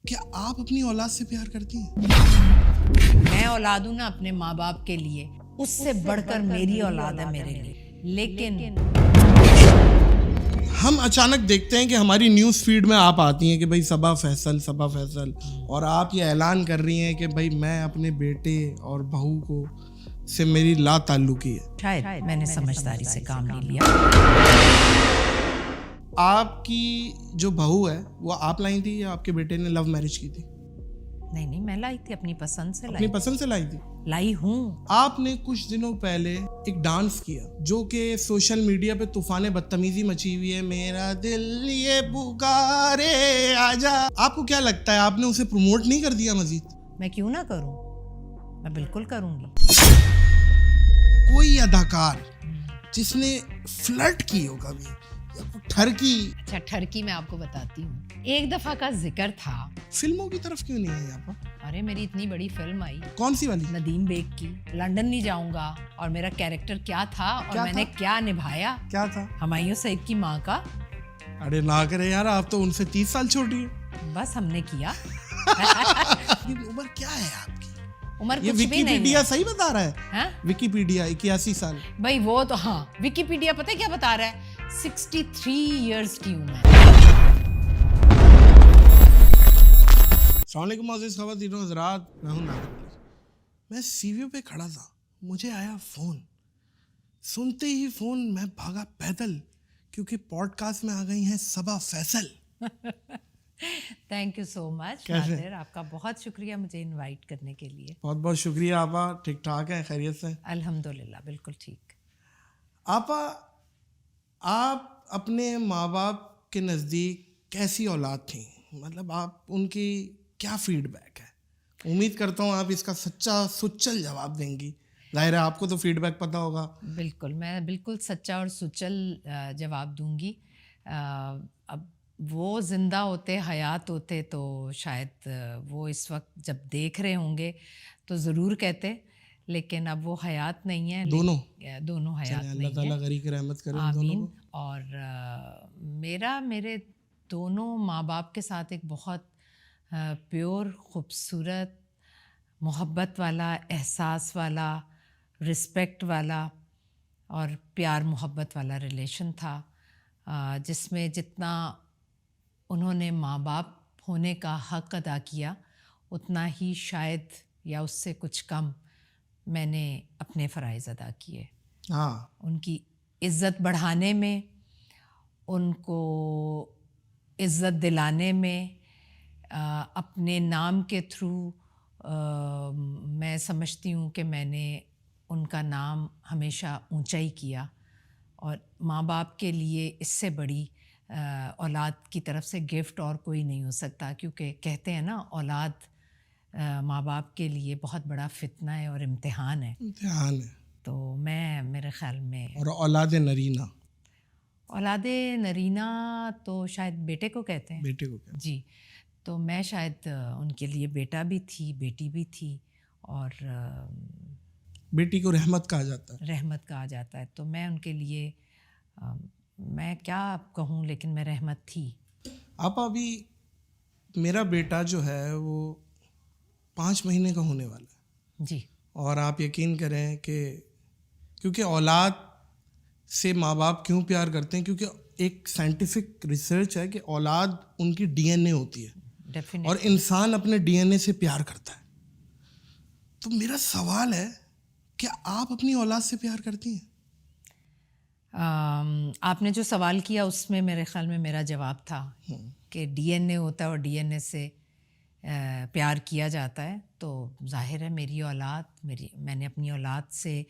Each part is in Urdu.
کیا آپ اپنی اولاد سے پیار کرتی ہیں؟ میں اولاد ہوں نا اپنے ماں باپ کے لیے، اس سے بڑھ کر میری اولاد ہے میرے لیے، لیکن ہم اچانک دیکھتے ہیں کہ ہماری نیوز فیڈ میں آپ آتی ہیں کہ بھائی صبا فیصل اور آپ یہ اعلان کر رہی ہیں کہ بھائی میں اپنے بیٹے اور بہو کو سے میری لا تعلقی ہے. شاید میں نے سمجھداری سے کام نہیں لیا. آپ کی جو بہو ہے وہ آپ لائی تھی یا آپ کے بیٹے نے لو میرج کی تھی؟ نہیں میں لائی تھی اپنی پسند سے، اپنی پسند سے لائی تھی. لائی ہوں. آپ نے کچھ دنوں پہلے ایک ڈانس کیا جو کہ سوشل میڈیا پہ طوفان بدتمیزی مچی ہوئی ہے، میرا دل یہ پکارے آجا. آپ کو کیا لگتا ہے آپ نے اسے پروموٹ نہیں کر دیا مزید؟ میں کیوں نہ کروں، میں بالکل کروں گی. کوئی اداکار جس نے فلرٹ کی ہو کبھی یا ٹھرکی؟ اچھا ٹھرکی میں آپ کو بتاتی ہوں. ایک دفعہ کا ذکر تھا. فلموں کی طرف کیوں نہیں آئی آپ؟ ارے میری اتنی بڑی فلم آئی. کون سی والی؟ ندیم بیگ کی لنڈن نہیں جاؤں گا، اور میرا کیریکٹر کیا تھا اور میں نے کیا نبھایا. کیا تھا؟ ہمایوں سعید کی ماں کا. ارے نہ کرے یار، آپ تو ان سے 30 سال چھوٹی ہیں. بس ہم نے کیا. عمر کیا ہے آپ کی؟ عمر یہ کچھ بھی نہیں ویکیپیڈیا صحیح بتا رہا ہے. ہاں ویکیپیڈیا 81 سال. بھائی وہ تو ہاں ویکیپیڈیا پتہ ہے کیا بتا رہا ہے، 63 ایئرس کی ہوں میں. السلام علیکم معزز خواتین و حضرات، میں ہوں ناقد علی. میں سی ویو پہ کھڑا تھا، مجھے آیا فون. سنتے ہی فون میں بھاگا پیدل، کیونکہ پوڈ کاسٹ میں آ گئی ہیں صبا فیصل. تھینک یو سو مچ نادر، آپ کا بہت شکریہ مجھے انوائٹ کرنے کے لیے. بہت بہت شکریہ. آپا ٹھیک ٹھاک ہیں؟ خیریت سے؟ الحمدللہ بالکل ٹھیک. آپا آپ اپنے ماں باپ کے نزدیک کیسی اولاد تھیں؟ مطلب آپ ان کی کیا فیڈ بیک ہے؟ امید کرتا ہوں آپ اس کا سچا سچل جواب دیں گی. ظاہر ہے آپ کو تو فیڈ بیک پتہ ہوگا. بالکل، میں بالکل سچا اور سچل جواب دوں گی. اب وہ زندہ ہوتے، حیات ہوتے تو شاید وہ اس وقت جب دیکھ رہے ہوں گے تو ضرور کہتے، لیکن اب وہ حیات نہیں ہیں. دونوں حیات نہیں ہیں. اللہ تعالیٰ غریق رحمت کرے آمین. اور میرے دونوں ماں باپ کے ساتھ ایک بہت پیور، خوبصورت، محبت والا، احساس والا، رسپیکٹ والا اور پیار محبت والا ریلیشن تھا، جس میں جتنا انہوں نے ماں باپ ہونے کا حق ادا کیا اتنا ہی شاید یا اس سے کچھ کم میں نے اپنے فرائض ادا کیے. ہاں، ان کی عزت بڑھانے میں، ان کو عزت دلانے میں، اپنے نام کے تھرو میں سمجھتی ہوں کہ میں نے ان کا نام ہمیشہ اونچا ہی کیا. اور ماں باپ کے لیے اس سے بڑی اولاد کی طرف سے گفٹ اور کوئی نہیں ہو سکتا، کیونکہ کہتے ہیں نا اولاد ماں باپ کے لیے بہت بڑا فتنہ ہے اور امتحان ہے. تو میرے خیال میں اور اولاد نرینہ تو شاید بیٹے کو کہتے ہیں. بیٹے کو کہتے جی. تو میں شاید ان کے لیے بیٹا بھی تھی، بیٹی بھی تھی، اور بیٹی کو رحمت کہا جاتا ہے. تو میں ان کے لیے میں کیا کہوں، لیکن میں رحمت تھی. آپ ابھی میرا بیٹا جو ہے وہ 5 مہینے کا ہونے والا ہے. جی. اور آپ یقین کریں کہ کیونکہ اولاد سے ماں باپ کیوں پیار کرتے ہیں، کیونکہ ایک سائنٹیفک ریسرچ ہے کہ اولاد ان کی ڈی این اے ہوتی ہے اور انسان اپنے ڈی این اے سے پیار کرتا ہے. تو میرا سوال ہے، کیا آپ اپنی اولاد سے پیار کرتی ہیں؟ آپ نے جو سوال کیا اس میں میرے خیال میں میرا جواب تھا کہ ڈی این اے ہوتا ہے اور ڈی این اے سے پیار کیا جاتا ہے. تو ظاہر ہے میری اولاد میں نے اپنی اولاد سے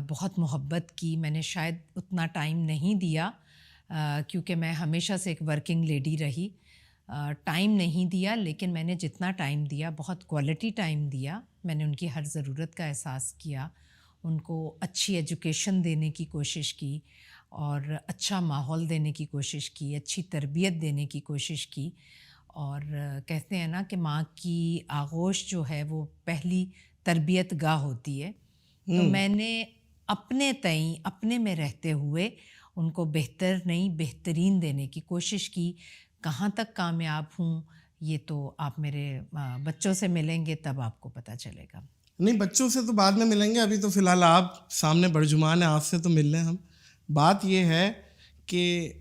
بہت محبت کی. میں نے شاید اتنا ٹائم نہیں دیا کیونکہ میں ہمیشہ سے ایک ورکنگ لیڈی رہی. ٹائم نہیں دیا، لیکن میں نے جتنا ٹائم دیا بہت کوالٹی ٹائم دیا. میں نے ان کی ہر ضرورت کا احساس کیا، ان کو اچھی ایجوکیشن دینے کی کوشش کی اور اچھا ماحول دینے کی کوشش کی، اچھی تربیت دینے کی کوشش کی. اور کہتے ہیں نا کہ ماں کی آغوش جو ہے وہ پہلی تربیت گاہ ہوتی ہے. تو میں نے اپنے تئیں، اپنے میں رہتے ہوئے ان کو بہتر نہیں بہترین دینے کی کوشش کی. کہاں تک کامیاب ہوں یہ تو آپ میرے بچوں سے ملیں گے تب آپ کو پتہ چلے گا. نہیں, بچوں سے تو بعد میں ملیں گے, ابھی تو فی الحال آپ سامنے برجمان ہیں, آپ سے تو مل رہے ہیں ہم. بات یہ ہے کہ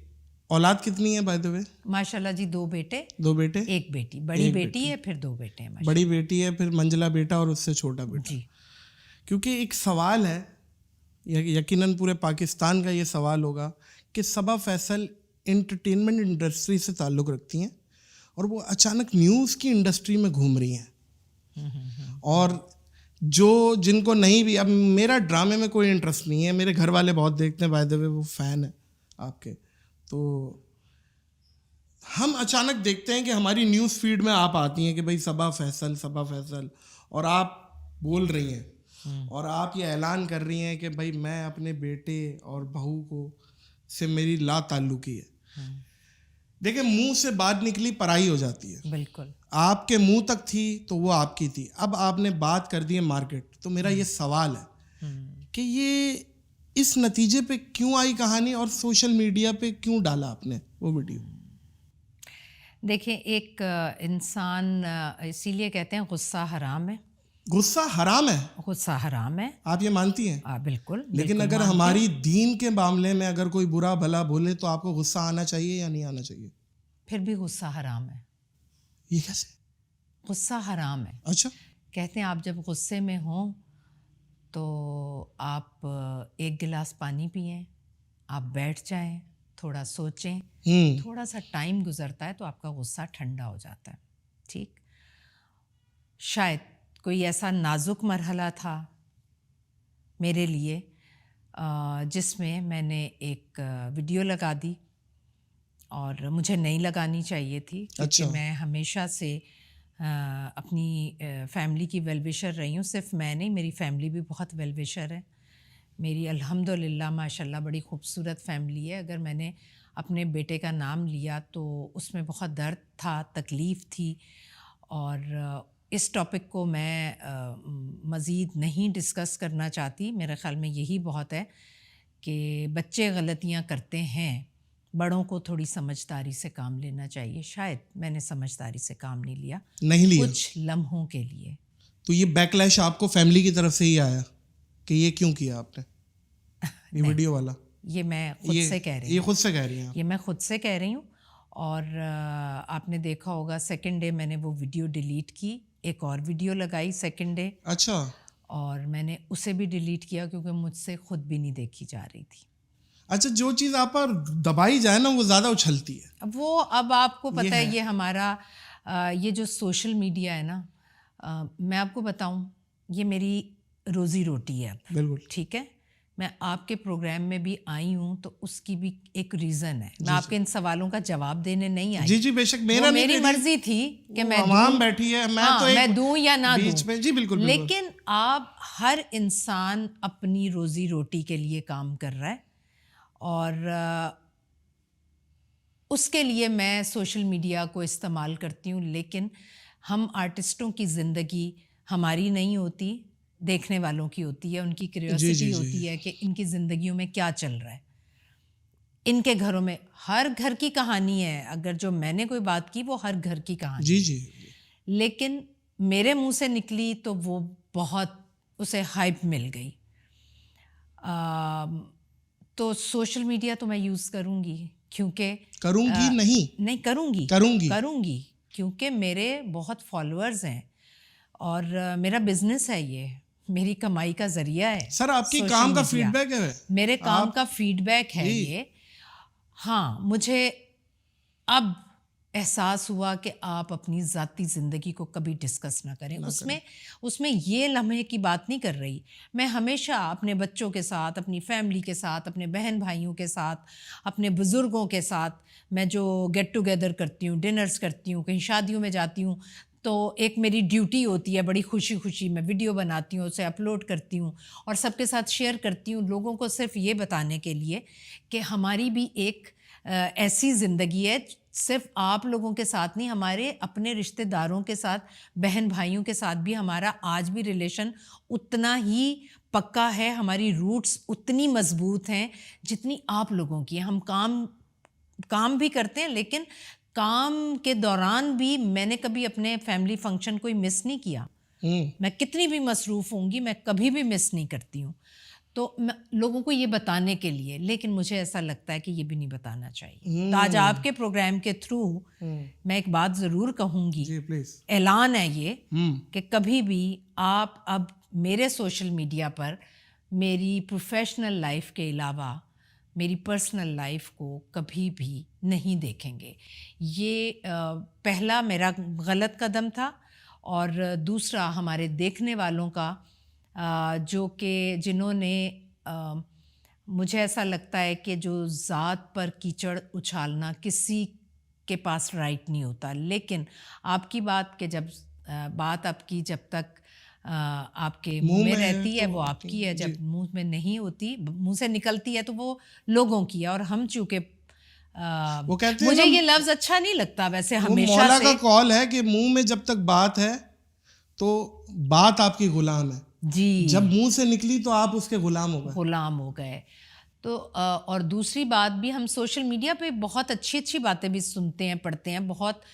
اولاد کتنی ہے بائی دا وے؟ ماشاء اللہ جی 2 بیٹے 2 بیٹے, 1 بیٹی. بڑی بیٹی ہے, پھر 2 بیٹے ہیں. بڑی بیٹی ہے, پھر منجلا بیٹا اور اس سے چھوٹا بیٹا. جی. کیونکہ ایک سوال ہے, یقیناً پورے پاکستان کا یہ سوال ہوگا کہ صبا فیصل انٹرٹینمنٹ انڈسٹری سے تعلق رکھتی ہیں اور وہ اچانک نیوز کی انڈسٹری میں گھوم رہی ہیں. اور جن کو نہیں بھی, اب میرا ڈرامے میں کوئی انٹرسٹ نہیں ہے, میرے گھر والے بہت دیکھتے ہیں بائی دا وے, وہ فین ہیں آپ کے, تو ہم اچانک دیکھتے ہیں کہ ہماری نیوز فیڈ میں آپ آتی ہیں کہ بھائی صبا فیصل, اور آپ بول رہی ہیں اور آپ یہ اعلان کر رہی ہیں کہ بھائی میں اپنے بیٹے اور بہو کو سے میری لا تعلقی ہے. دیکھیں, منہ سے بات نکلی پرائی ہو جاتی ہے. بالکل. آپ کے منہ تک تھی تو وہ آپ کی تھی, اب آپ نے بات کر دی ہے مارکیٹ. تو میرا یہ سوال ہے کہ یہ اس نتیجے پہ کیوں آئی کہانی اور سوشل میڈیا پہ کیوں ڈالا آپ نے وہ ویڈیو؟ دیکھیں, ایک انسان, اسی لیے کہتے ہیں غصہ حرام ہے. غصہ حرام ہے؟ غصہ حرام ہے. آپ یہ مانتی ہیں؟ بالکل. لیکن اگر ہماری دین کے معاملے میں اگر کوئی برا بھلا بولے تو آپ کو غصہ آنا چاہیے یا نہیں آنا چاہیے؟ پھر بھی غصہ حرام ہے. یہ کیسے؟ غصہ حرام ہے. اچھا. کہتے ہیں آپ جب غصے میں ہوں تو آپ 1 گلاس پانی پئیں, آپ بیٹھ جائیں, تھوڑا سوچیں, تھوڑا سا ٹائم گزرتا ہے تو آپ کا غصہ ٹھنڈا ہو جاتا ہے. ٹھیک, شاید کوئی ایسا نازک مرحلہ تھا میرے لیے جس میں میں نے ایک ویڈیو لگا دی اور مجھے نہیں لگانی چاہیے تھی, کیونکہ میں ہمیشہ سے اپنی فیملی کی ویل وشر رہی ہوں. صرف میں نہیں, میری فیملی بھی بہت ویل وشر ہے. میری الحمدللہ ماشاء اللہ بڑی خوبصورت فیملی ہے. اگر میں نے اپنے بیٹے کا نام لیا تو اس میں بہت درد تھا, تکلیف تھی, اور اس ٹاپک کو میں مزید نہیں ڈسکس کرنا چاہتی. میرے خیال میں یہی بہت ہے کہ بچے غلطیاں کرتے ہیں, بڑوں کو تھوڑی سمجھداری سے کام لینا چاہیے. شاید میں نے سمجھداری سے کام نہیں لیا کچھ لمحوں کے لیے. تو یہ بیک لیش آپ کو فیملی کی طرف سے ہی آیا کہ یہ کیوں کیا آپ نے یہ ویڈیو والا؟ یہ میں خود سے کہہ رہی ہوں. یہ خود سے کہہ رہی ہیں؟ یہ میں خود سے کہہ رہی ہوں. اور آپ نے دیکھا ہوگا 2nd ڈے میں نے وہ ویڈیو ڈیلیٹ کی, ایک اور ویڈیو لگائی 2nd ڈے. اچھا. اور میں نے اسے بھی ڈیلیٹ کیا کیونکہ مجھ سے خود بھی نہیں دیکھی جا رہی تھی. اچھا, جو چیز آپ پر دبائی جائے نا وہ زیادہ اچھلتی ہے. وہ اب آپ کو پتہ ہے, یہ ہمارا یہ جو سوشل میڈیا ہے نا, میں آپ کو بتاؤں, یہ میری روزی روٹی ہے اب. بالکل. ٹھیک ہے, میں آپ کے پروگرام میں بھی آئی ہوں تو اس کی بھی ایک ریزن ہے. میں آپ کے ان سوالوں کا جواب دینے نہیں آئی. جی بے شک, میری مرضی تھی کہ میں عوام بیٹھی ہے, میں دوں یا نہ دوں. جی بالکل. لیکن آپ, ہر انسان اپنی روزی روٹی کے لیے کام کر رہا ہے, اور اس کے لیے میں سوشل میڈیا کو استعمال کرتی ہوں. لیکن ہم آرٹسٹوں کی زندگی ہماری نہیں ہوتی, دیکھنے والوں کی ہوتی ہے. ان کی کیوریوسٹی ہوتی ہے کہ ان کی زندگیوں میں کیا چل رہا ہے. ان کے گھروں میں ہر گھر کی کہانی ہے. اگر جو میں نے کوئی بات کی وہ ہر گھر کی کہانی. جی. لیکن میرے منہ سے نکلی تو وہ بہت, اسے ہائپ مل گئی. تو سوشل میڈیا تو میں یوز کروں گی, کیونکہ کروں گی کیونکہ میرے بہت فالوورز ہیں اور میرا بزنس ہے, یہ میری کمائی کا ذریعہ ہے. سر آپ کی کام کا فیڈ بیک ہے, میرے کام کا فیڈ بیک ہے یہ. ہاں, مجھے اب احساس ہوا کہ آپ اپنی ذاتی زندگی کو کبھی ڈسکس نہ کریں. اس میں یہ لمحے کی بات نہیں کر رہی. میں ہمیشہ اپنے بچوں کے ساتھ, اپنی فیملی کے ساتھ, اپنے بہن بھائیوں کے ساتھ, اپنے بزرگوں کے ساتھ میں جو گیٹ ٹوگیدر کرتی ہوں, ڈنرز کرتی ہوں, کہیں شادیوں میں جاتی ہوں, تو ایک میری ڈیوٹی ہوتی ہے, بڑی خوشی میں ویڈیو بناتی ہوں, اسے اپلوڈ کرتی ہوں اور سب کے ساتھ شیئر کرتی ہوں, لوگوں کو صرف یہ بتانے کے لیے کہ ہماری بھی ایک ایسی زندگی ہے, صرف آپ لوگوں کے ساتھ نہیں, ہمارے اپنے رشتہ داروں کے ساتھ, بہن بھائیوں کے ساتھ بھی ہمارا آج بھی ریلیشن اتنا ہی پکا ہے. ہماری روٹس اتنی مضبوط ہیں جتنی آپ لوگوں کی ہیں. ہم کام بھی کرتے ہیں لیکن کام کے دوران بھی میں نے کبھی اپنے فیملی فنکشن کوئی مس نہیں کیا. میں کتنی بھی مصروف ہوں گی میں کبھی بھی مس نہیں کرتی ہوں. تو لوگوں کو یہ بتانے کے لیے, لیکن مجھے ایسا لگتا ہے کہ یہ بھی نہیں بتانا چاہیے. تو آج آپ کے پروگرام کے تھرو میں ایک بات ضرور کہوں گی, اعلان ہے یہ کہ کبھی بھی آپ اب میرے سوشل میڈیا پر میری پروفیشنل لائف کے علاوہ میری پرسنل لائف کو کبھی بھی نہیں دیکھیں گے. یہ پہلا میرا غلط قدم تھا, اور دوسرا ہمارے دیکھنے والوں کا جو کہ جنہوں نے مجھے ایسا لگتا ہے کہ جو ذات پر کیچڑ اچھالنا کسی کے پاس رائٹ نہیں ہوتا. لیکن آپ کی بات کہ جب بات آپ کی جب تک آپ کے منہ میں رہتی ہے وہ آپ کی ہے, جب منہ میں نہیں ہوتی, منہ سے نکلتی ہے تو وہ لوگوں کی ہے. اور ہم چونکہ وہ کہتے ہیں مجھے یہ لفظ اچھا نہیں لگتا ویسے ہمیشہ مولا سے, کا قول ہے کہ منہ میں جب تک بات ہے تو بات آپ کی غلام ہے. جی, جب منہ سے نکلی تو آپ اس کے غلام ہو گئے. تو اور دوسری بات بھی, ہم سوشل میڈیا پہ بہت اچھی اچھی باتیں بھی سنتے ہیں, پڑھتے ہیں, بہت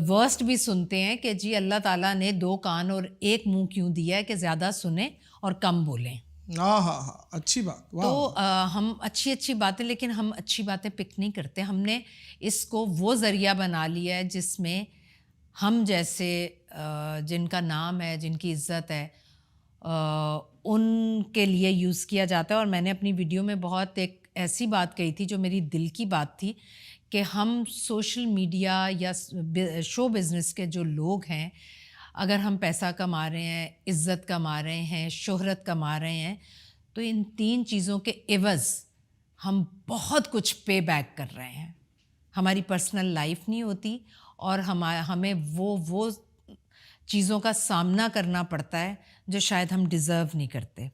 ورسٹ بھی سنتے ہیں کہ جی اللہ تعالیٰ نے 2 کان اور 1 منہ کیوں دیا ہے کہ زیادہ سنیں اور کم بولیں. اچھی بات. تو ہم اچھی باتیں, لیکن ہم اچھی باتیں پک نہیں کرتے. ہم نے اس کو وہ ذریعہ بنا لیا ہے جس میں ہم جیسے جن کا نام ہے, جن کی عزت ہے, ان کے لیے یوز کیا جاتا ہے. اور میں نے اپنی ویڈیو میں بہت ایک ایسی بات کہی تھی جو میری دل کی بات تھی کہ ہم سوشل میڈیا یا شو بزنس کے جو لوگ ہیں, اگر ہم پیسہ کما رہے ہیں, عزت کما رہے ہیں, شہرت کما رہے ہیں, تو ان 3 چیزوں کے عوض ہم بہت کچھ پے بیک کر رہے ہیں. ہماری پرسنل لائف نہیں ہوتی اور ہمیں وہ چیزوں کا سامنا کرنا پڑتا ہے جو شاید ہم ڈیزرو نہیں کرتے.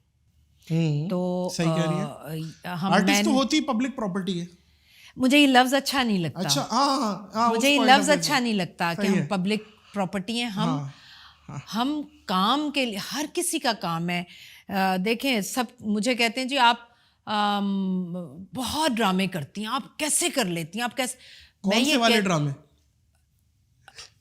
تو صحیح کہہ رہی ہے. آرٹسٹ تو ہوتی پبلک پراپرٹی ہے. مجھے یہ لفظ اچھا نہیں لگتا. اچھا, مجھے یہ لفظ اچھا نہیں لگتا کہ ہم پبلک پراپرٹی ہیں. ہم کام کے لیے, ہر کسی کا کام ہے. دیکھیں سب مجھے کہتے ہیں جی آپ بہت ڈرامے کرتی ہیں, آپ کیسے کر لیتی ہیں, آپ کیسے. کون سے والے ڈرامے؟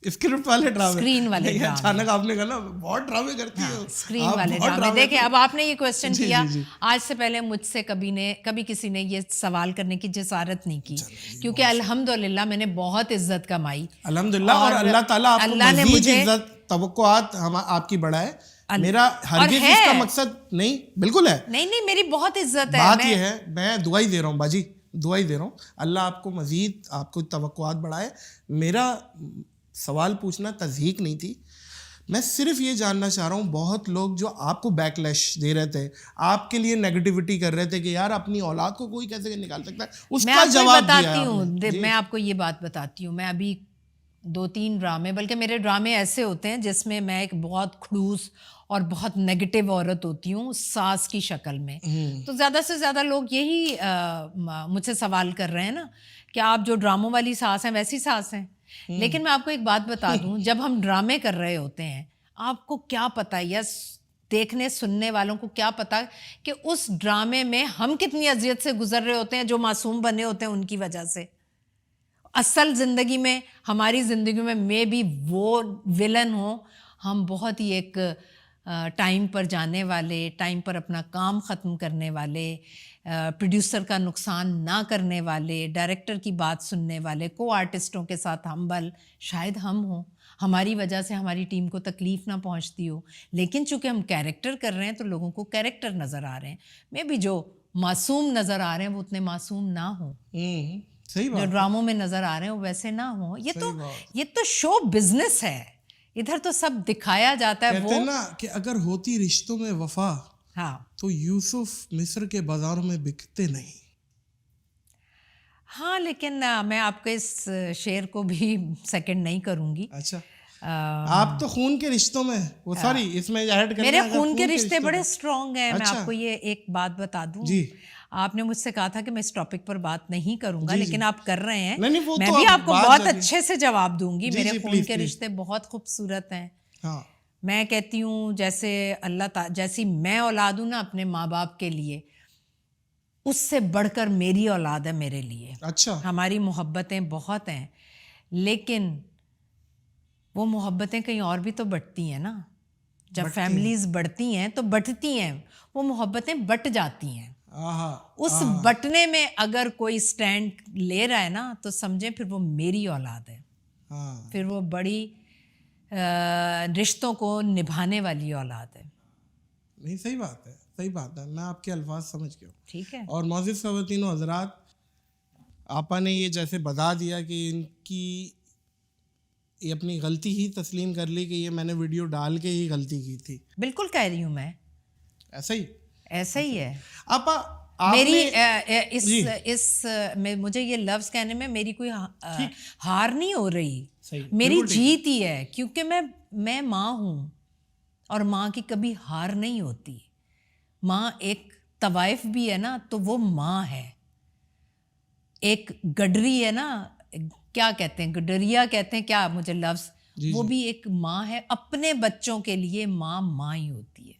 اسکرپٹ والے ڈرامے, اسکرین والے ڈرامے. اچانک آپ نے کہا نا بہت ڈرامے کرتی ہیں. اسکرین والے ڈرامے. دیکھیں اب آپ نے یہ کویسچن کیا, آج سے پہلے مجھ سے کبھی کسی نے یہ سوال کرنے کی جسارت نہیں کی, کیونکہ الحمدللہ میں نے بہت عزت کمائی الحمدللہ, اور اللہ تعالیٰ آپ کو مزید عزت توقعات آپ کی بڑھائے. میرا ہرگز اس کا مقصد نہیں, بالکل ہے نہیں, میری بہت عزت ہے. بات یہ ہے, میں دعائی دے رہا ہوں باجی, دعائی دے رہا ہوں, اللہ آپ کو مزید آپ کو توقعات بڑھائے. میرا سوال پوچھنا تضحیق نہیں تھی, میں صرف یہ جاننا چاہ رہا ہوں, بہت لوگ جو آپ کو بیک لیش دے رہے تھے, آپ کے لیے نیگیٹیوٹی کر رہے تھے کہ یار اپنی اولاد کو کوئی کیسے نکال سکتا ہے, اس کا جواب دیا ہے. میں آپ کو یہ بات بتاتی ہوں, میں ابھی 2-3 ڈرامے, بلکہ میرے ڈرامے ایسے ہوتے ہیں جس میں میں ایک بہت خڑوس اور بہت نیگیٹو عورت ہوتی ہوں ساس کی شکل میں. تو زیادہ سے زیادہ لوگ یہی مجھ سے سوال کر رہے ہیں نا کہ آپ جو ڈراموں والی ساس ہیں ویسی ساس ہیں. لیکن میں آپ کو ایک بات بتا دوں, جب ہم ڈرامے کر رہے ہوتے ہیں, آپ کو کیا پتہ, یا دیکھنے سننے والوں کو کیا پتہ کہ اس ڈرامے میں ہم کتنی اذیت سے گزر رہے ہوتے ہیں جو معصوم بنے ہوتے ہیں ان کی وجہ سے. اصل زندگی میں, ہماری زندگی میں بھی وہ ولن ہوں, ہم بہت ہی ایک ٹائم پر جانے والے, ٹائم پر اپنا کام ختم کرنے والے, پروڈیوسر کا نقصان نہ کرنے والے, ڈائریکٹر کی بات سننے والے, کو آرٹسٹوں کے ساتھ ہمبل شاید ہم ہوں. ہماری وجہ سے ہماری ٹیم کو تکلیف نہ پہنچتی ہو, لیکن چونکہ ہم کیریکٹر کر رہے ہیں تو لوگوں کو کیریکٹر نظر آ رہے ہیں. میں بھی جو معصوم نظر آ رہے ہیں وہ اتنے معصوم نہ ہوں, جو ڈراموں میں نظر آ رہے ہیں وہ ویسے نہ ہوں. یہ تو شو بزنس ہے, ادھر تو سب دکھایا جاتا ہے. وہ نا کہ اگر ہوتی رشتوں میں وفا, ہاں, تو یوسف مصر کے بازاروں میں بکتے نہیں. ہاں, لیکن میں آپ کے اس شعر کو بھی سیکنڈ نہیں کروں گی. اچھا, آپ تو خون کے رشتوں میں, وہ سوری اس میں ایڈ کرنا, میرے خون کے رشتے بڑے اسٹرانگ ہیں. میں آپ کو یہ ایک بات بتا دوں, آپ نے مجھ سے کہا تھا کہ میں اس ٹاپک پر بات نہیں کروں گا, لیکن آپ کر رہے ہیں. میں بھی آپ کو بہت اچھے سے جواب دوں گی. میرے خون کے رشتے بہت خوبصورت ہیں. میں کہتی ہوں جیسے اللہ تعالیٰ, جیسی میں اولاد ہوں نا اپنے ماں باپ کے لیے, اس سے بڑھ کر میری اولاد ہے میرے لیے. اچھا, ہماری محبتیں بہت ہیں, لیکن وہ محبتیں کہیں اور بھی تو بٹتی ہیں نا. جب فیملیز بڑھتی ہیں تو بٹتی ہیں, وہ محبتیں بٹ جاتی ہیں. اس بٹنے میں اگر کوئی سٹینڈ لے رہا ہے نا تو سمجھیں پھر وہ میری اولاد ہے, پھر وہ بڑی رشتوں کو نبھانے والی اولاد ہے. نہیں, صحیح بات ہے, صحیح بات ہے, میں آپ کے الفاظ سمجھ گیا ہوں. ٹھیک ہے. اور معزز خواتین و حضرات, آپا نے یہ جیسے بتا دیا کہ ان کی یہ اپنی غلطی ہی تسلیم کر لی کہ یہ میں نے ویڈیو ڈال کے ہی غلطی کی تھی. بالکل کہہ رہی ہوں میں, ایسا ہی ہے. آپا میری اس میں مجھے یہ لفظ کہنے میں میری کوئی ہار نہیں ہو رہی, میری جیت ہی ہے, کیونکہ میں ماں ہوں اور ماں کی کبھی ہار نہیں ہوتی. ماں ایک طوائف بھی ہے نا تو وہ ماں ہے, ایک گڈری ہے نا, کیا کہتے ہیں, گڈریا کہتے ہیں کیا, مجھے لفظ, وہ بھی ایک ماں ہے. اپنے بچوں کے لیے ماں ہی ہوتی ہے.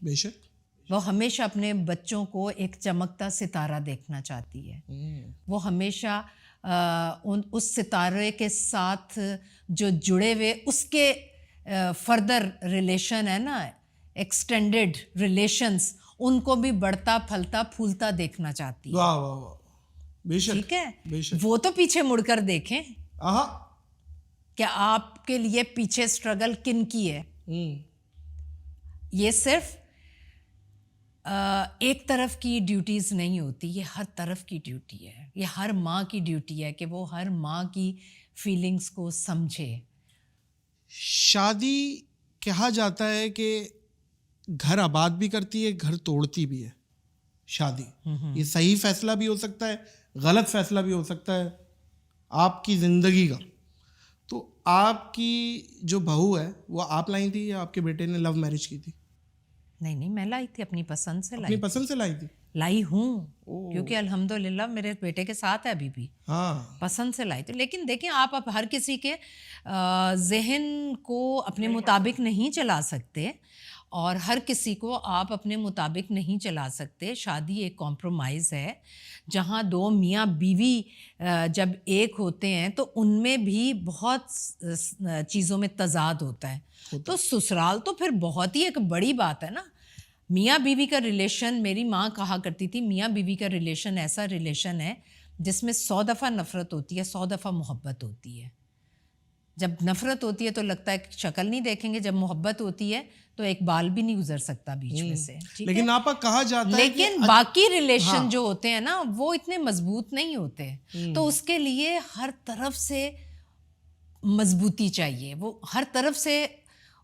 بے شک. وہ ہمیشہ اپنے بچوں کو ایک چمکتا ستارہ دیکھنا چاہتی ہے. وہ ہمیشہ اس ستارے کے ساتھ جو جڑے ہوئے اس کے فردر ریلیشن ہے نا, ایکسٹینڈڈ ریلیشنز, ان کو بھی بڑھتا پھلتا پھولتا دیکھنا چاہتی ہے. واہ واہ واہ, بے شک. ٹھیک ہے, وہ تو پیچھے مڑ کر دیکھیں کہ آپ کے لیے پیچھے اسٹرگل کن کی ہے. یہ صرف ایک طرف کی ڈیوٹیز نہیں ہوتی, یہ ہر طرف کی ڈیوٹی ہے. یہ ہر ماں کی ڈیوٹی ہے کہ وہ ہر ماں کی فیلنگز کو سمجھے. شادی کہا جاتا ہے کہ گھر آباد بھی کرتی ہے, گھر توڑتی بھی ہے. شادی یہ صحیح فیصلہ بھی ہو سکتا ہے, غلط فیصلہ بھی ہو سکتا ہے آپ کی زندگی کا. تو آپ کی جو بہو ہے وہ آپ لائی تھی یا آپ کے بیٹے نے لو میرج کی تھی؟ نہیں, میں لائی تھی, اپنی پسند سے اپنی پسند سے لائی تھی. لائی ہوں کیونکہ الحمدللہ میرے بیٹے کے ساتھ ہے ابھی بھی. پسند سے لائی تھی. لیکن دیکھیں, آپ اب ہر کسی کے ذہن کو اپنے مطابق نہیں چلا سکتے, اور ہر کسی کو آپ اپنے مطابق نہیں چلا سکتے. شادی ایک کمپرومائز ہے, جہاں دو میاں بیوی جب ایک ہوتے ہیں تو ان میں بھی بہت چیزوں میں تضاد ہوتا ہے. تو سسرال تو پھر بہت ہی ایک بڑی بات ہے نا. میاں بیوی کا ریلیشن, میری ماں کہا کرتی تھی, میاں بیوی کا ریلیشن ایسا ریلیشن ہے جس میں 100 دفعہ نفرت ہوتی ہے, 100 دفعہ محبت ہوتی ہے. جب نفرت ہوتی ہے تو لگتا ہے کہ شکل نہیں دیکھیں گے, جب محبت ہوتی ہے تو ایک بال بھی نہیں گزر سکتا بیچ میں سے. لیکن آپ کہا جاتا ہے لیکن باقی ریلیشن جو ہوتے ہیں نا وہ اتنے مضبوط نہیں ہوتے, تو اس کے لیے ہر طرف سے مضبوطی چاہیے. وہ ہر طرف سے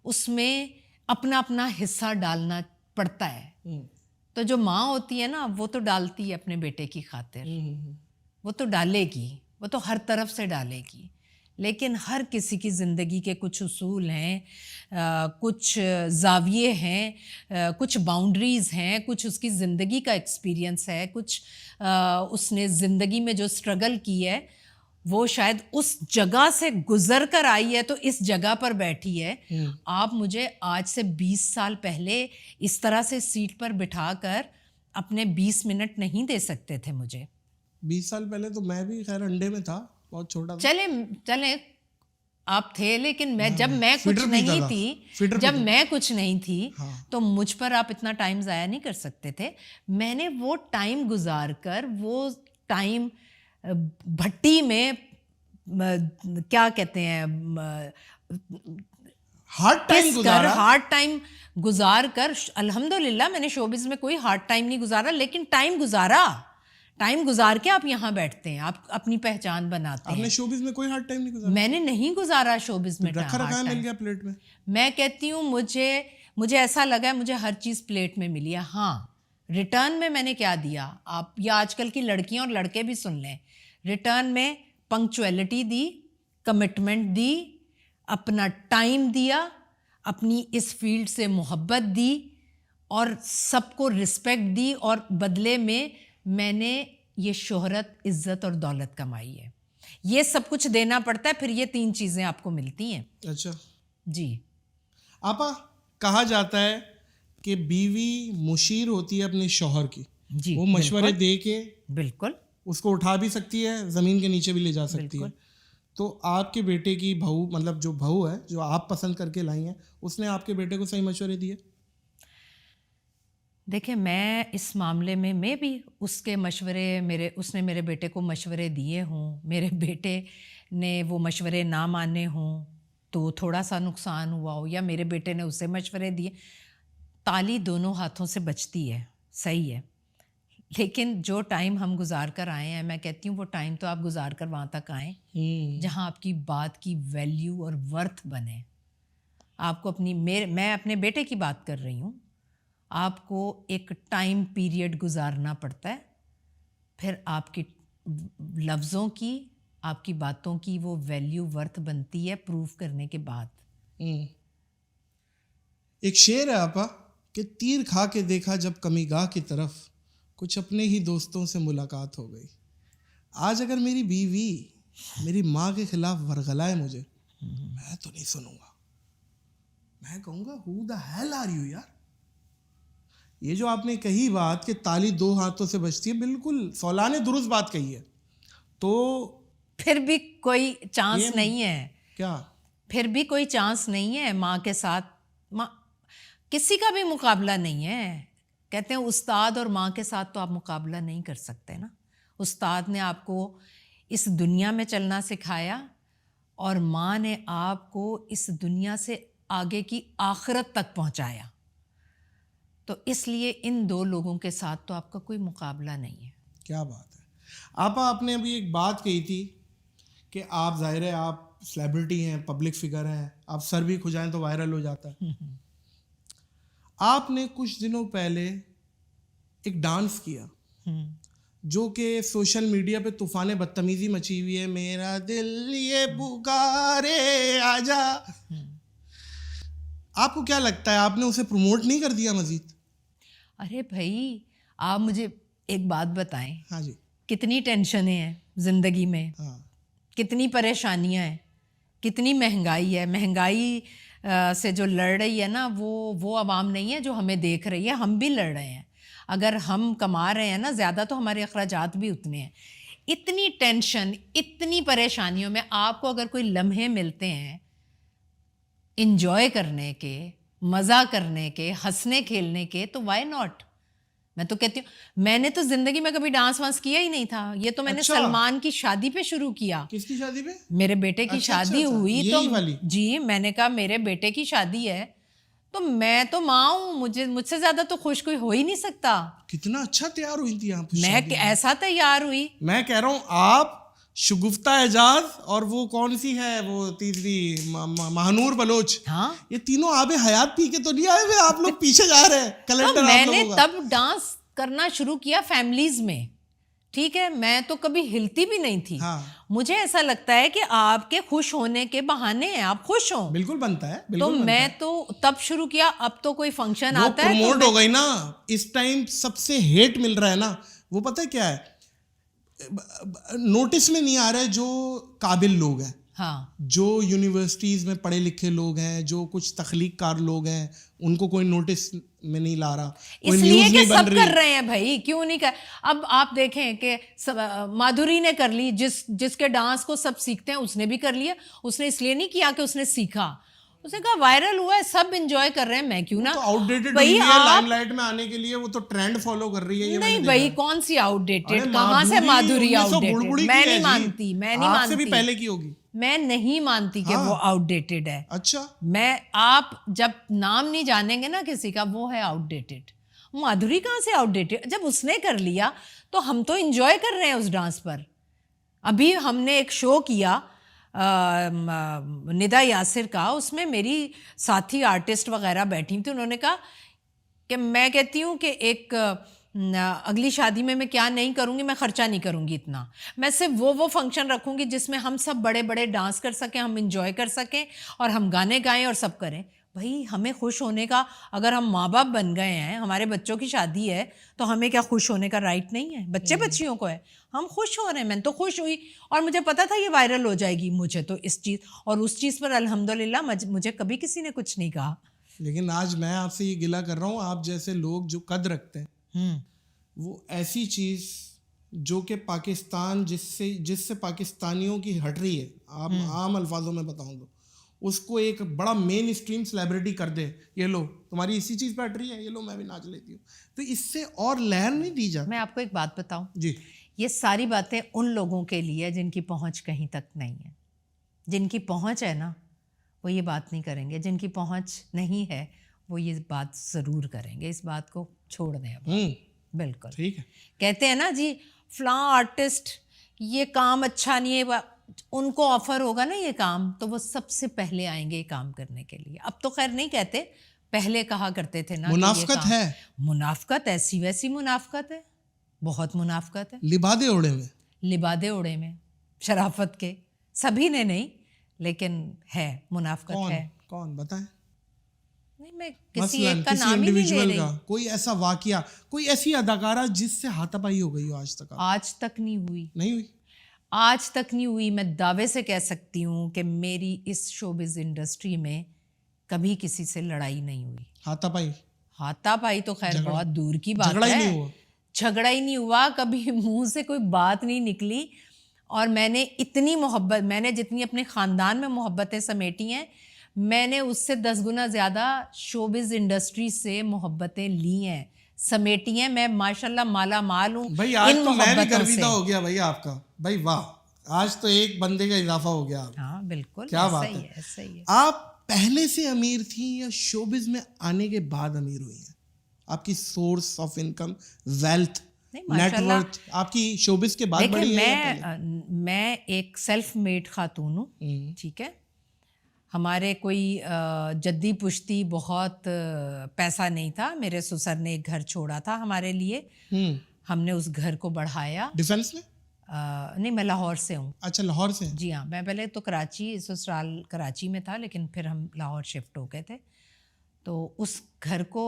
اس میں اپنا اپنا حصہ ڈالنا پڑتا ہے. تو جو ماں ہوتی ہے نا وہ تو ڈالتی ہے اپنے بیٹے کی خاطر, وہ تو ڈالے گی, وہ تو ہر طرف سے ڈالے گی. لیکن ہر کسی کی زندگی کے کچھ اصول ہیں, کچھ زاویے ہیں, کچھ باؤنڈریز ہیں, کچھ اس کی زندگی کا ایکسپیرینس ہے, کچھ اس نے زندگی میں جو اسٹرگل کی ہے وہ شاید اس جگہ سے گزر کر آئی ہے تو اس جگہ پر بیٹھی ہے. آپ مجھے آج سے 20 سال پہلے اس طرح سے سیٹ پر بٹھا کر اپنے 20 منٹ نہیں دے سکتے تھے مجھے. 20 سال پہلے تو میں بھی خیر انڈے میں تھا, بہت چھوٹا تھا. چلیں آپ تھے, لیکن جب میں کچھ نہیں تھی تو مجھ پر آپ اتنا ٹائم ضائع نہیں کر سکتے تھے. میں نے وہ ٹائم گزار کر, وہ ٹائم بھٹی میں کیا کہتے ہیں, ہارڈ ٹائم گزار کر, الحمدللہ میں نے شوبز میں کوئی ہارڈ ٹائم نہیں گزارا, لیکن ٹائم گزار کے آپ یہاں بیٹھتے ہیں, آپ اپنی پہچان بناتے ہیں. آپ نے شوبز میں کوئی ہارڈ ٹائم نہیں گزارا؟ میں نے نہیں گزارا شوبز میں. رکھا مل گیا پلیٹ میں. میں کہتی ہوں مجھے ایسا لگا ہے مجھے ہر چیز پلیٹ میں ملی ہے. ہاں, ریٹرن میں نے کیا دیا, آپ یا آج کل کی لڑکیاں اور لڑکے بھی سن لیں, ریٹرن میں پنکچویلٹی دی, کمٹمنٹ دی, اپنا ٹائم دیا, اپنی اس فیلڈ سے محبت دی, اور سب کو رسپیکٹ دی, اور بدلے میں میں نے یہ شہرت, عزت اور دولت کمائی ہے. یہ سب کچھ دینا پڑتا ہے, پھر یہ 3 چیزیں آپ کو ملتی ہیں. اچھا جی. آپا کہا جاتا ہے کہ بیوی مشیر ہوتی ہے اپنے شوہر کی. جی, وہ مشورے دے کے بالکل اس کو اٹھا بھی سکتی ہے, زمین کے نیچے بھی لے جا سکتی ہے. تو آپ کے بیٹے کی بہو, مطلب جو بہو ہے جو آپ پسند کر کے لائی ہیں, اس نے آپ کے بیٹے کو صحیح مشورے دیے؟ دیکھیں میں اس معاملے میں بھی اس کے مشورے اس نے میرے بیٹے کو مشورے دیے ہوں, میرے بیٹے نے وہ مشورے نہ مانے ہوں تو تھوڑا سا نقصان ہوا ہو, یا میرے بیٹے نے اسے مشورے دیے. تالی دونوں ہاتھوں سے بچتی ہے, صحیح ہے, لیکن جو ٹائم ہم گزار کر آئے ہیں, میں کہتی ہوں وہ ٹائم تو آپ گزار کر وہاں تک آئیں جہاں آپ کی بات کی ویلیو اور ورتھ بنے. آپ کو میں اپنے بیٹے کی بات کر رہی ہوں, آپ کو ایک ٹائم پیریڈ گزارنا پڑتا ہے, پھر آپ کی لفظوں کی, آپ کی باتوں کی وہ ویلیو ورتھ بنتی ہے پروف کرنے کے بعد. ایک شعر ہے آپا کہ تیر کھا کے دیکھا جب کمی گاہ کی طرف, کچھ اپنے ہی دوستوں سے ملاقات ہو گئی. آج اگر میری بیوی میری ماں کے خلاف ورغلائے مجھے, میں تو نہیں سنوں گا, میں کہوں گا who the hell are you یار. یہ جو آپ نے کہی بات کہ تالی دو ہاتھوں سے بجتی ہے, بالکل سولانے درست بات کہی ہے. تو پھر بھی کوئی چانس نہیں ہے, کیا پھر بھی کوئی چانس نہیں ہے ماں کے ساتھ, کسی کا بھی مقابلہ نہیں ہے. کہتے ہیں استاد اور ماں کے ساتھ تو آپ مقابلہ نہیں کر سکتے نا. استاد نے آپ کو اس دنیا میں چلنا سکھایا اور ماں نے آپ کو اس دنیا سے آگے کی آخرت تک پہنچایا. تو اس لیے ان دو لوگوں کے ساتھ تو آپ کا کوئی مقابلہ نہیں ہے. کیا بات ہے آپا, آپ نے ابھی ایک بات کہی تھی کہ آپ ظاہر ہے آپ سیلیبریٹی ہیں, پبلک فگر ہیں, آپ سر بھی کھجائیں تو وائرل ہو جاتا ہے. آپ نے کچھ دنوں پہلے ایک ڈانس کیا جو کہ سوشل میڈیا پہ طوفان بدتمیزی مچی ہوئی ہے, میرا دل یہ پکارے آجا. آپ کو کیا لگتا ہے آپ نے اسے پروموٹ نہیں کر دیا مزید؟ ارے بھائی آپ مجھے ایک بات بتائیں. ہاں جی. کتنی ٹینشنیں ہیں زندگی میں, ہاں, کتنی پریشانیاں ہیں, کتنی مہنگائی ہے. مہنگائی سے جو لڑ رہی ہے نا وہ عوام نہیں ہے جو ہمیں دیکھ رہی ہے, ہم بھی لڑ رہے ہیں. اگر ہم کما رہے ہیں نا زیادہ تو ہمارے اخراجات بھی اتنے ہیں. اتنی ٹینشن, اتنی پریشانیوں میں آپ کو اگر کوئی لمحے ملتے ہیں انجوائے کرنے کے, مزہ کرنے کے, ہنسنے کھیلنے کے, تو وائی ناٹ. میں تو کہتی ہوں, میں نے تو زندگی میں کبھی ڈانس وانس کیا ہی نہیں تھا. یہ تو میں نے سلمان کی شادی پہ شروع کیا. کس کی شادی پہ؟ میرے بیٹے کی شادی ہوئی تو جی میں نے کہا میرے بیٹے کی شادی ہے تو میں تو ماں ہوں, مجھ سے زیادہ تو خوش کوئی ہو ہی نہیں سکتا. کتنا اچھا تیار ہوئی تھی آپ. میں ایسا تیار ہوئی, میں کہہ رہا ہوں آپ شگفتہ اعجاز اور وہ کون سی ہے وہ تیسری مہنور بلوچ, ہاں یہ تینوں آب حیات پی کے تو نہیں آئے ہوئے, آپ لوگ پیچھے جا رہے ہیں کیلنڈر. میں نے تب ڈانس کرنا شروع کیا فیملیز میں, ٹھیک ہے, میں تو کبھی ہلتی بھی نہیں تھی. مجھے ایسا لگتا ہے کہ آپ کے خوش ہونے کے بہانے ہیں, آپ خوش ہوں. بالکل بنتا ہے. تو میں تو تب شروع کیا, اب تو کوئی فنکشن آتا ہے پروموٹ ہو گئی نا. اس ٹائم سب سے ہیٹ مل رہا ہے نا, وہ پتہ کیا ہے, نوٹس میں نہیں آ رہا ہے جو قابل لوگ ہیں, ہاں, جو یونیورسٹیز میں پڑھے لکھے لوگ ہیں, جو کچھ تخلیق کار لوگ ہیں, ان کو کوئی نوٹس میں نہیں لا رہا. اس لیے کہ سب کر رہے ہیں بھائی, کیوں نہیں کر. اب آپ دیکھیں کہ مادھوری نے کر لی, جس کے ڈانس کو سب سیکھتے ہیں اس نے بھی کر لیا. اس نے اس لیے نہیں کیا کہ اس نے سیکھا, اس نے کہا وائرل ہوا ہے, سب انجوائے کر رہے ہیں, میں کیوں نہ. آؤٹ ڈیٹڈ ہوئی ہے لائم لائٹ میں آنے کے لیے, وہ تو ٹرینڈ فالو کر رہی ہے. نہیں بھائی, کون سی آؤٹ ڈیٹڈ, کہاں سے مادھوری آؤٹ ڈیٹڈ, میں نہیں مانتی, میں نہیں مانتی. آپ سے بھی پہلے کی ہوگی. میں نہیں مانتی کہ وہ آؤٹ ڈیٹڈ ہے. اچھا, میں آپ جب نام نہیں جانیں گے نا کسی کا, وہ ہے آؤٹ ڈیٹڈ. مادھوری کہاں سے آؤٹ ڈیٹڈ, جب اس نے کر لیا تو ہم تو انجوائے کر رہے ہیں اس ڈانس پر. ابھی ہم نے ایک شو کیا ندا یاسر کا, اس میں میری ساتھی آرٹسٹ وغیرہ بیٹھی تھی. انہوں نے کہا کہ میں کہتی ہوں کہ ایک اگلی شادی میں کیا نہیں کروں گی, میں خرچہ نہیں کروں گی اتنا, میں صرف وہ فنکشن رکھوں گی جس میں ہم سب بڑے بڑے ڈانس کر سکیں, ہم انجوائے کر سکیں اور ہم گانے گائیں اور سب کریں. بھائی ہمیں خوش ہونے کا, اگر ہم ماں باپ بن گئے ہیں, ہمارے بچوں کی شادی ہے, تو ہمیں کیا خوش ہونے کا رائٹ نہیں ہے؟ بچے بچیوں کو ہے, ہم خوش ہو رہے ہیں. میں تو خوش ہوئی اور مجھے پتا تھا یہ وائرل ہو جائے گی. مجھے تو اس چیز اور اس چیز پر الحمدللہ مجھے کبھی کسی نے کچھ نہیں کہا. لیکن آج میں آپ سے یہ گلہ کر رہا ہوں, آپ جیسے لوگ جو قدر رکھتے ہیں وہ ایسی چیز جو کہ پاکستان جس سے پاکستانیوں کی ہٹ رہی ہے, آپ عام الفاظوں میں بتاؤں تو, اس کو ایک بڑا مین اسٹریم سیلیبریٹی کر دے, یہ لو تمہاری اسی چیز پہ ہٹ رہی ہے, یہ لو میں بھی ناچ لیتی ہوں, تو اس سے اور لہر نہیں دی جاتی. میں آپ کو ایک بات بتاؤں, جی, یہ ساری باتیں ان لوگوں کے لیے جن کی پہنچ کہیں تک نہیں ہے. جن کی پہنچ ہے نا وہ یہ بات نہیں کریں گے, جن کی پہنچ نہیں ہے وہ یہ بات ضرور کریں گے. اس بات کو چھوڑ دیں اب. بالکل ٹھیک ہے. کہتے ہیں نا جی فلاں آرٹسٹ یہ کام اچھا نہیں ہے, ان کو آفر ہوگا نا یہ کام تو وہ سب سے پہلے آئیں گے یہ کام کرنے کے لیے. اب تو خیر نہیں کہتے, پہلے کہا کرتے تھے نا. منافقت ہے, منافقت ایسی ویسی منافقت ہے, بہت منافقت ہے. لبادے اوڑے میں شرافت کے سبھی نے نہیں لیکن ہے منافقت ہے. کون بتائیں؟ نہیں میں کسی ایک کا نام ہی نہیں لے رہی. کوئی ایسا واقعہ, کوئی ایسی اداکارہ جس سے ہاتھا پائی ہو گئی ہو آج تک؟ آج تک نہیں ہوئی. نہیں ہوئی, آج تک نہیں ہوئی. میں دعوے سے کہہ سکتی ہوں کہ میری اس شوبز انڈسٹری میں کبھی کسی سے لڑائی نہیں ہوئی. ہاتھا پائی تو خیر بہت دور کی بات ہے, جھگڑا ہی نہیں ہوا کبھی, منہ سے کوئی بات نہیں نکلی. اور میں نے اتنی محبت, میں نے جتنی اپنے خاندان میں محبتیں سمیٹی ہیں, میں نے اس سے 10 گنا زیادہ شوبز انڈسٹری سے محبتیں لی ہیں, سمیٹی ہیں. میں ماشاءاللہ مالا مال ہوں بھائی. آج تو میں بھی گرویدہ ہو گیا بھائی آپ کا, بھائی واہ, آج تو ایک بندے کا اضافہ ہو گیا. ہاں بالکل, کیا بات ہے. ایسا ہی ہے. آپ پہلے سے امیر تھیں یا شوبز میں آنے کے بعد امیر ہوئی ہیں؟ آپ کی source of income, wealth, net worth آپ کی شوبز کے بعد بڑی ہے؟ میں ایک سیلف میڈ خاتون ہوں, ٹھیک ہے. ہمارے کوئی جدی پشتی بہت پیسہ نہیں تھا. میرے سسر نے ایک گھر چھوڑا تھا ہمارے لیے, ہم نے اس گھر کو بڑھایا. ڈیفینس میں؟ نہیں, میں لاہور سے ہوں. اچھا, لاہور سے. جی ہاں, میں پہلے تو کراچی, سسرال کراچی میں تھا, لیکن پھر ہم لاہور شفٹ ہو گئے تھے. تو اس گھر کو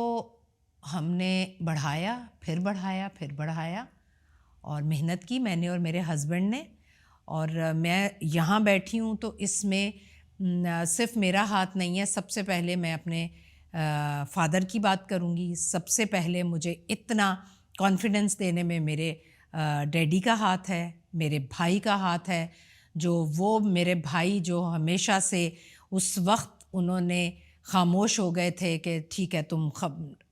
ہم نے بڑھایا, پھر بڑھایا اور محنت کی میں نے اور میرے ہسبینڈ نے. اور میں یہاں بیٹھی ہوں تو اس میں صرف میرا ہاتھ نہیں ہے. سب سے پہلے میں اپنے فادر کی بات کروں گی. سب سے پہلے مجھے اتنا کانفیڈنس دینے میں میرے ڈیڈی کا ہاتھ ہے, میرے بھائی کا ہاتھ ہے. وہ میرے بھائی جو ہمیشہ سے اس وقت انہوں نے خاموش ہو گئے تھے کہ ٹھیک ہے تم,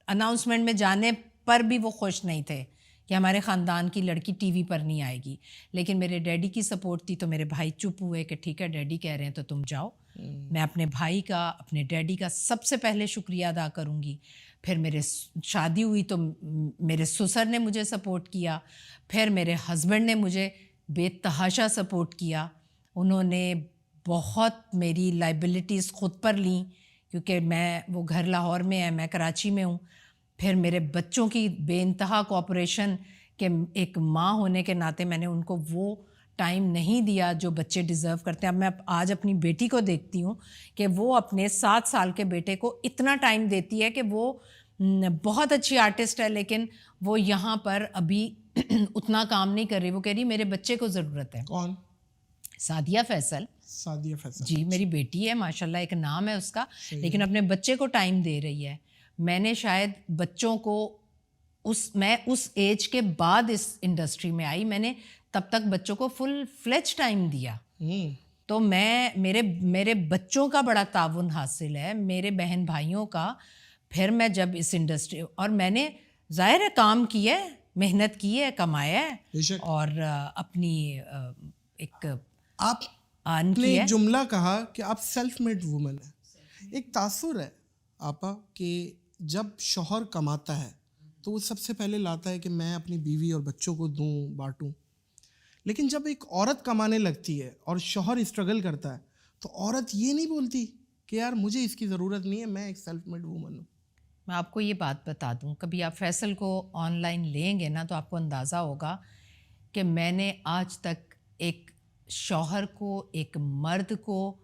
اناؤنسمنٹ میں جانے پر بھی وہ خوش نہیں تھے کہ ہمارے خاندان کی لڑکی ٹی وی پر نہیں آئے گی, لیکن میرے ڈیڈی کی سپورٹ تھی. تو میرے بھائی چپ ہوئے کہ ٹھیک ہے ڈیڈی کہہ رہے ہیں تو تم جاؤ. میں اپنے بھائی کا, اپنے ڈیڈی کا سب سے پہلے شکریہ ادا کروں گی. پھر میرے شادی ہوئی تو میرے سسر نے مجھے سپورٹ کیا, پھر میرے ہسبینڈ نے مجھے بے تحاشا سپورٹ کیا. انہوں نے بہت میری لائبلٹیز خود پر لیں کیونکہ وہ گھر لاہور میں ہے, میں کراچی میں ہوں. پھر میرے بچوں کی بے انتہا کوآپریشن کہ ایک ماں ہونے کے ناطے میں نے ان کو وہ ٹائم نہیں دیا جو بچے ڈیزرو کرتے ہیں. اب میں آج اپنی بیٹی کو دیکھتی ہوں کہ وہ اپنے 7 سال کے بیٹے کو اتنا ٹائم دیتی ہے کہ وہ بہت اچھی آرٹسٹ ہے, لیکن وہ یہاں پر ابھی اتنا کام نہیں کر رہی. وہ کہہ رہی میرے بچے کو ضرورت ہے. کون؟ سعدیہ فیصل. جی میری بیٹی ہے ماشاءاللہ, ایک نام ہے اس کا, لیکن اپنے بچے کو ٹائم دے رہی ہے. میں نے شاید بچوں کو میں اس ایج کے بعد اس انڈسٹری میں آئی, میں نے تب تک بچوں کو فل فلیج ٹائم دیا. تو میرے بچوں کا بڑا تعاون حاصل ہے, میرے بہن بھائیوں کا. پھر میں جب اس انڈسٹری, اور میں نے ظاہر ہے کام کیا ہے, محنت کی ہے, کمایا ہے, اور اپنی ایک آپ نے ایک جملہ کہا کہ آپ سیلف میڈ وومن ہیں. ایک تاثر ہے آپا کہ جب شوہر کماتا ہے تو وہ سب سے پہلے لاتا ہے کہ میں اپنی بیوی اور بچوں کو دوں, بانٹوں. لیکن جب ایک عورت کمانے لگتی ہے اور شوہر اسٹرگل کرتا ہے تو عورت یہ نہیں بولتی کہ یار مجھے اس کی ضرورت نہیں ہے, میں ایک سیلف میڈ وومن ہوں. میں آپ کو یہ بات بتا دوں, کبھی آپ فیصل کو آن لائن لیں گے نا تو آپ کو اندازہ ہوگا کہ میں نے آج تک ایک شوہر کو, ایک مرد کو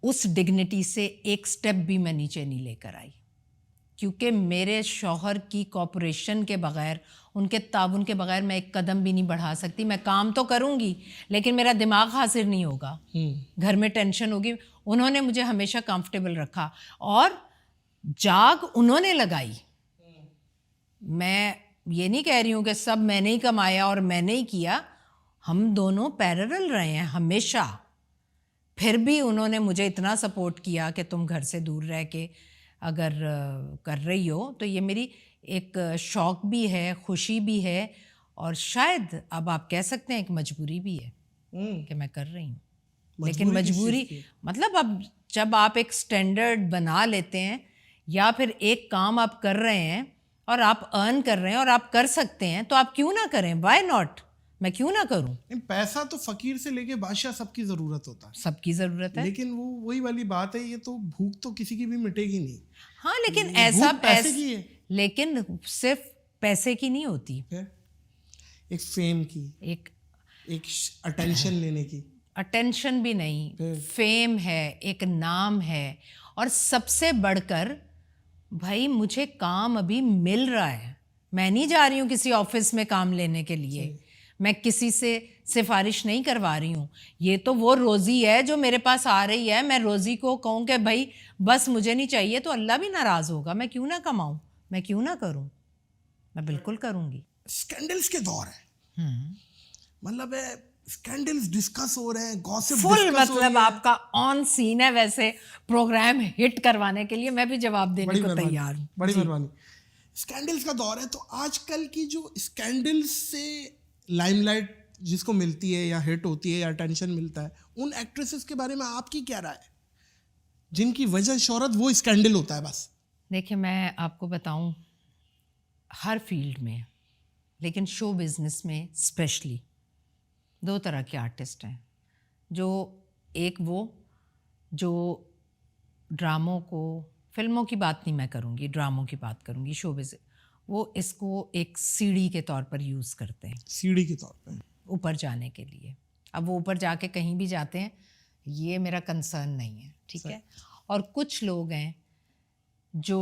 اس ڈگنیٹی سے ایک سٹیپ بھی میں نیچے نہیں لے کر آئی, کیونکہ میرے شوہر کی کوآپریشن کے بغیر, ان کے تعاون کے بغیر میں ایک قدم بھی نہیں بڑھا سکتی. میں کام تو کروں گی لیکن میرا دماغ حاضر نہیں ہوگا, گھر میں ٹینشن ہوگی. انہوں نے مجھے ہمیشہ کمفرٹیبل رکھا اور جاگ انہوں نے لگائی. میں یہ نہیں کہہ رہی ہوں کہ سب میں نے ہی کمایا اور میں نے ہی کیا, ہم دونوں پیرلل رہے ہیں ہمیشہ. پھر بھی انہوں نے مجھے اتنا سپورٹ کیا کہ تم گھر سے دور رہ کے اگر کر رہی ہو تو یہ میری ایک شوق بھی ہے, خوشی بھی ہے, اور شاید اب آپ کہہ سکتے ہیں ایک مجبوری بھی ہے کہ میں کر رہی ہوں. لیکن مجبوری مطلب اب جب آپ ایک سٹینڈرڈ بنا لیتے ہیں یا پھر ایک کام آپ کر رہے ہیں اور آپ ارن کر رہے ہیں اور آپ کر سکتے ہیں تو آپ کیوں نہ کریں, وائی ناٹ, میں کیوں نہ کروں. پیسہ تو فقیر سے لے کے بادشاہ سب کی ضرورت ہوتا ہے, سب کی ضرورت ہے, لیکن وہ وہی والی بات ہے, یہ تو بھوک تو کسی کی بھی مٹے گی نہیں. ہاں لیکن ایسا پیسے کی ہے, لیکن صرف پیسے کی نہیں ہوتی, ایک فیم کی, ایک اٹینشن لینے کی. اٹینشن بھی نہیں, فیم ہے, ایک نام ہے, اور سب سے بڑھ کر بھائی مجھے کام ابھی مل رہا ہے. میں نہیں جا رہی ہوں کسی آفس میں کام لینے کے لیے, میں کسی سے سفارش نہیں کروا رہی ہوں. یہ تو وہ روزی ہے جو میرے پاس آ رہی ہے. میں روزی کو کہوں کہ بھائی بس مجھے نہیں چاہیے تو اللہ بھی ناراض ہوگا. میں کیوں نہ کماؤں, میں کیوں نہ کروں, میں بالکل کروں گی. اسکینڈلز کے دور ہے, مطلب اسکینڈلز ڈسکس ہو رہے ہیں, گوسپ فل مطلب آپ کا آن سین ہے ویسے پروگرام ہٹ کروانے کے لیے. میں بھی جواب دینے کو تیار ہوں. بڑی مہربانی. اسکینڈلز کا دور ہے, تو آج کل کی جو اسکینڈلز سے لائم لائٹ جس کو ملتی ہے یا ہٹ ہوتی ہے یا اٹینشن ملتا ہے, ان ایکٹریسز کے بارے میں آپ کی کیا رائے ہے جن کی وجہ شہرت وہ اسکینڈل ہوتا ہے بس؟ دیکھیں میں آپ کو بتاؤں, ہر فیلڈ میں لیکن شو بزنس میں اسپیشلی دو طرح کے آرٹسٹ ہیں. جو ایک وہ جو ڈراموں کو, فلموں کی بات نہیں میں کروں گی, ڈراموں کی بات کروں گی, شو بزنس, وہ اس کو ایک سیڑھی کے طور پر یوز کرتے ہیں, سیڑھی کے طور پر اوپر جانے کے لیے. اب وہ اوپر جا کے کہیں بھی جاتے ہیں, یہ میرا کنسرن نہیں ہے, ٹھیک ہے. اور کچھ لوگ ہیں جو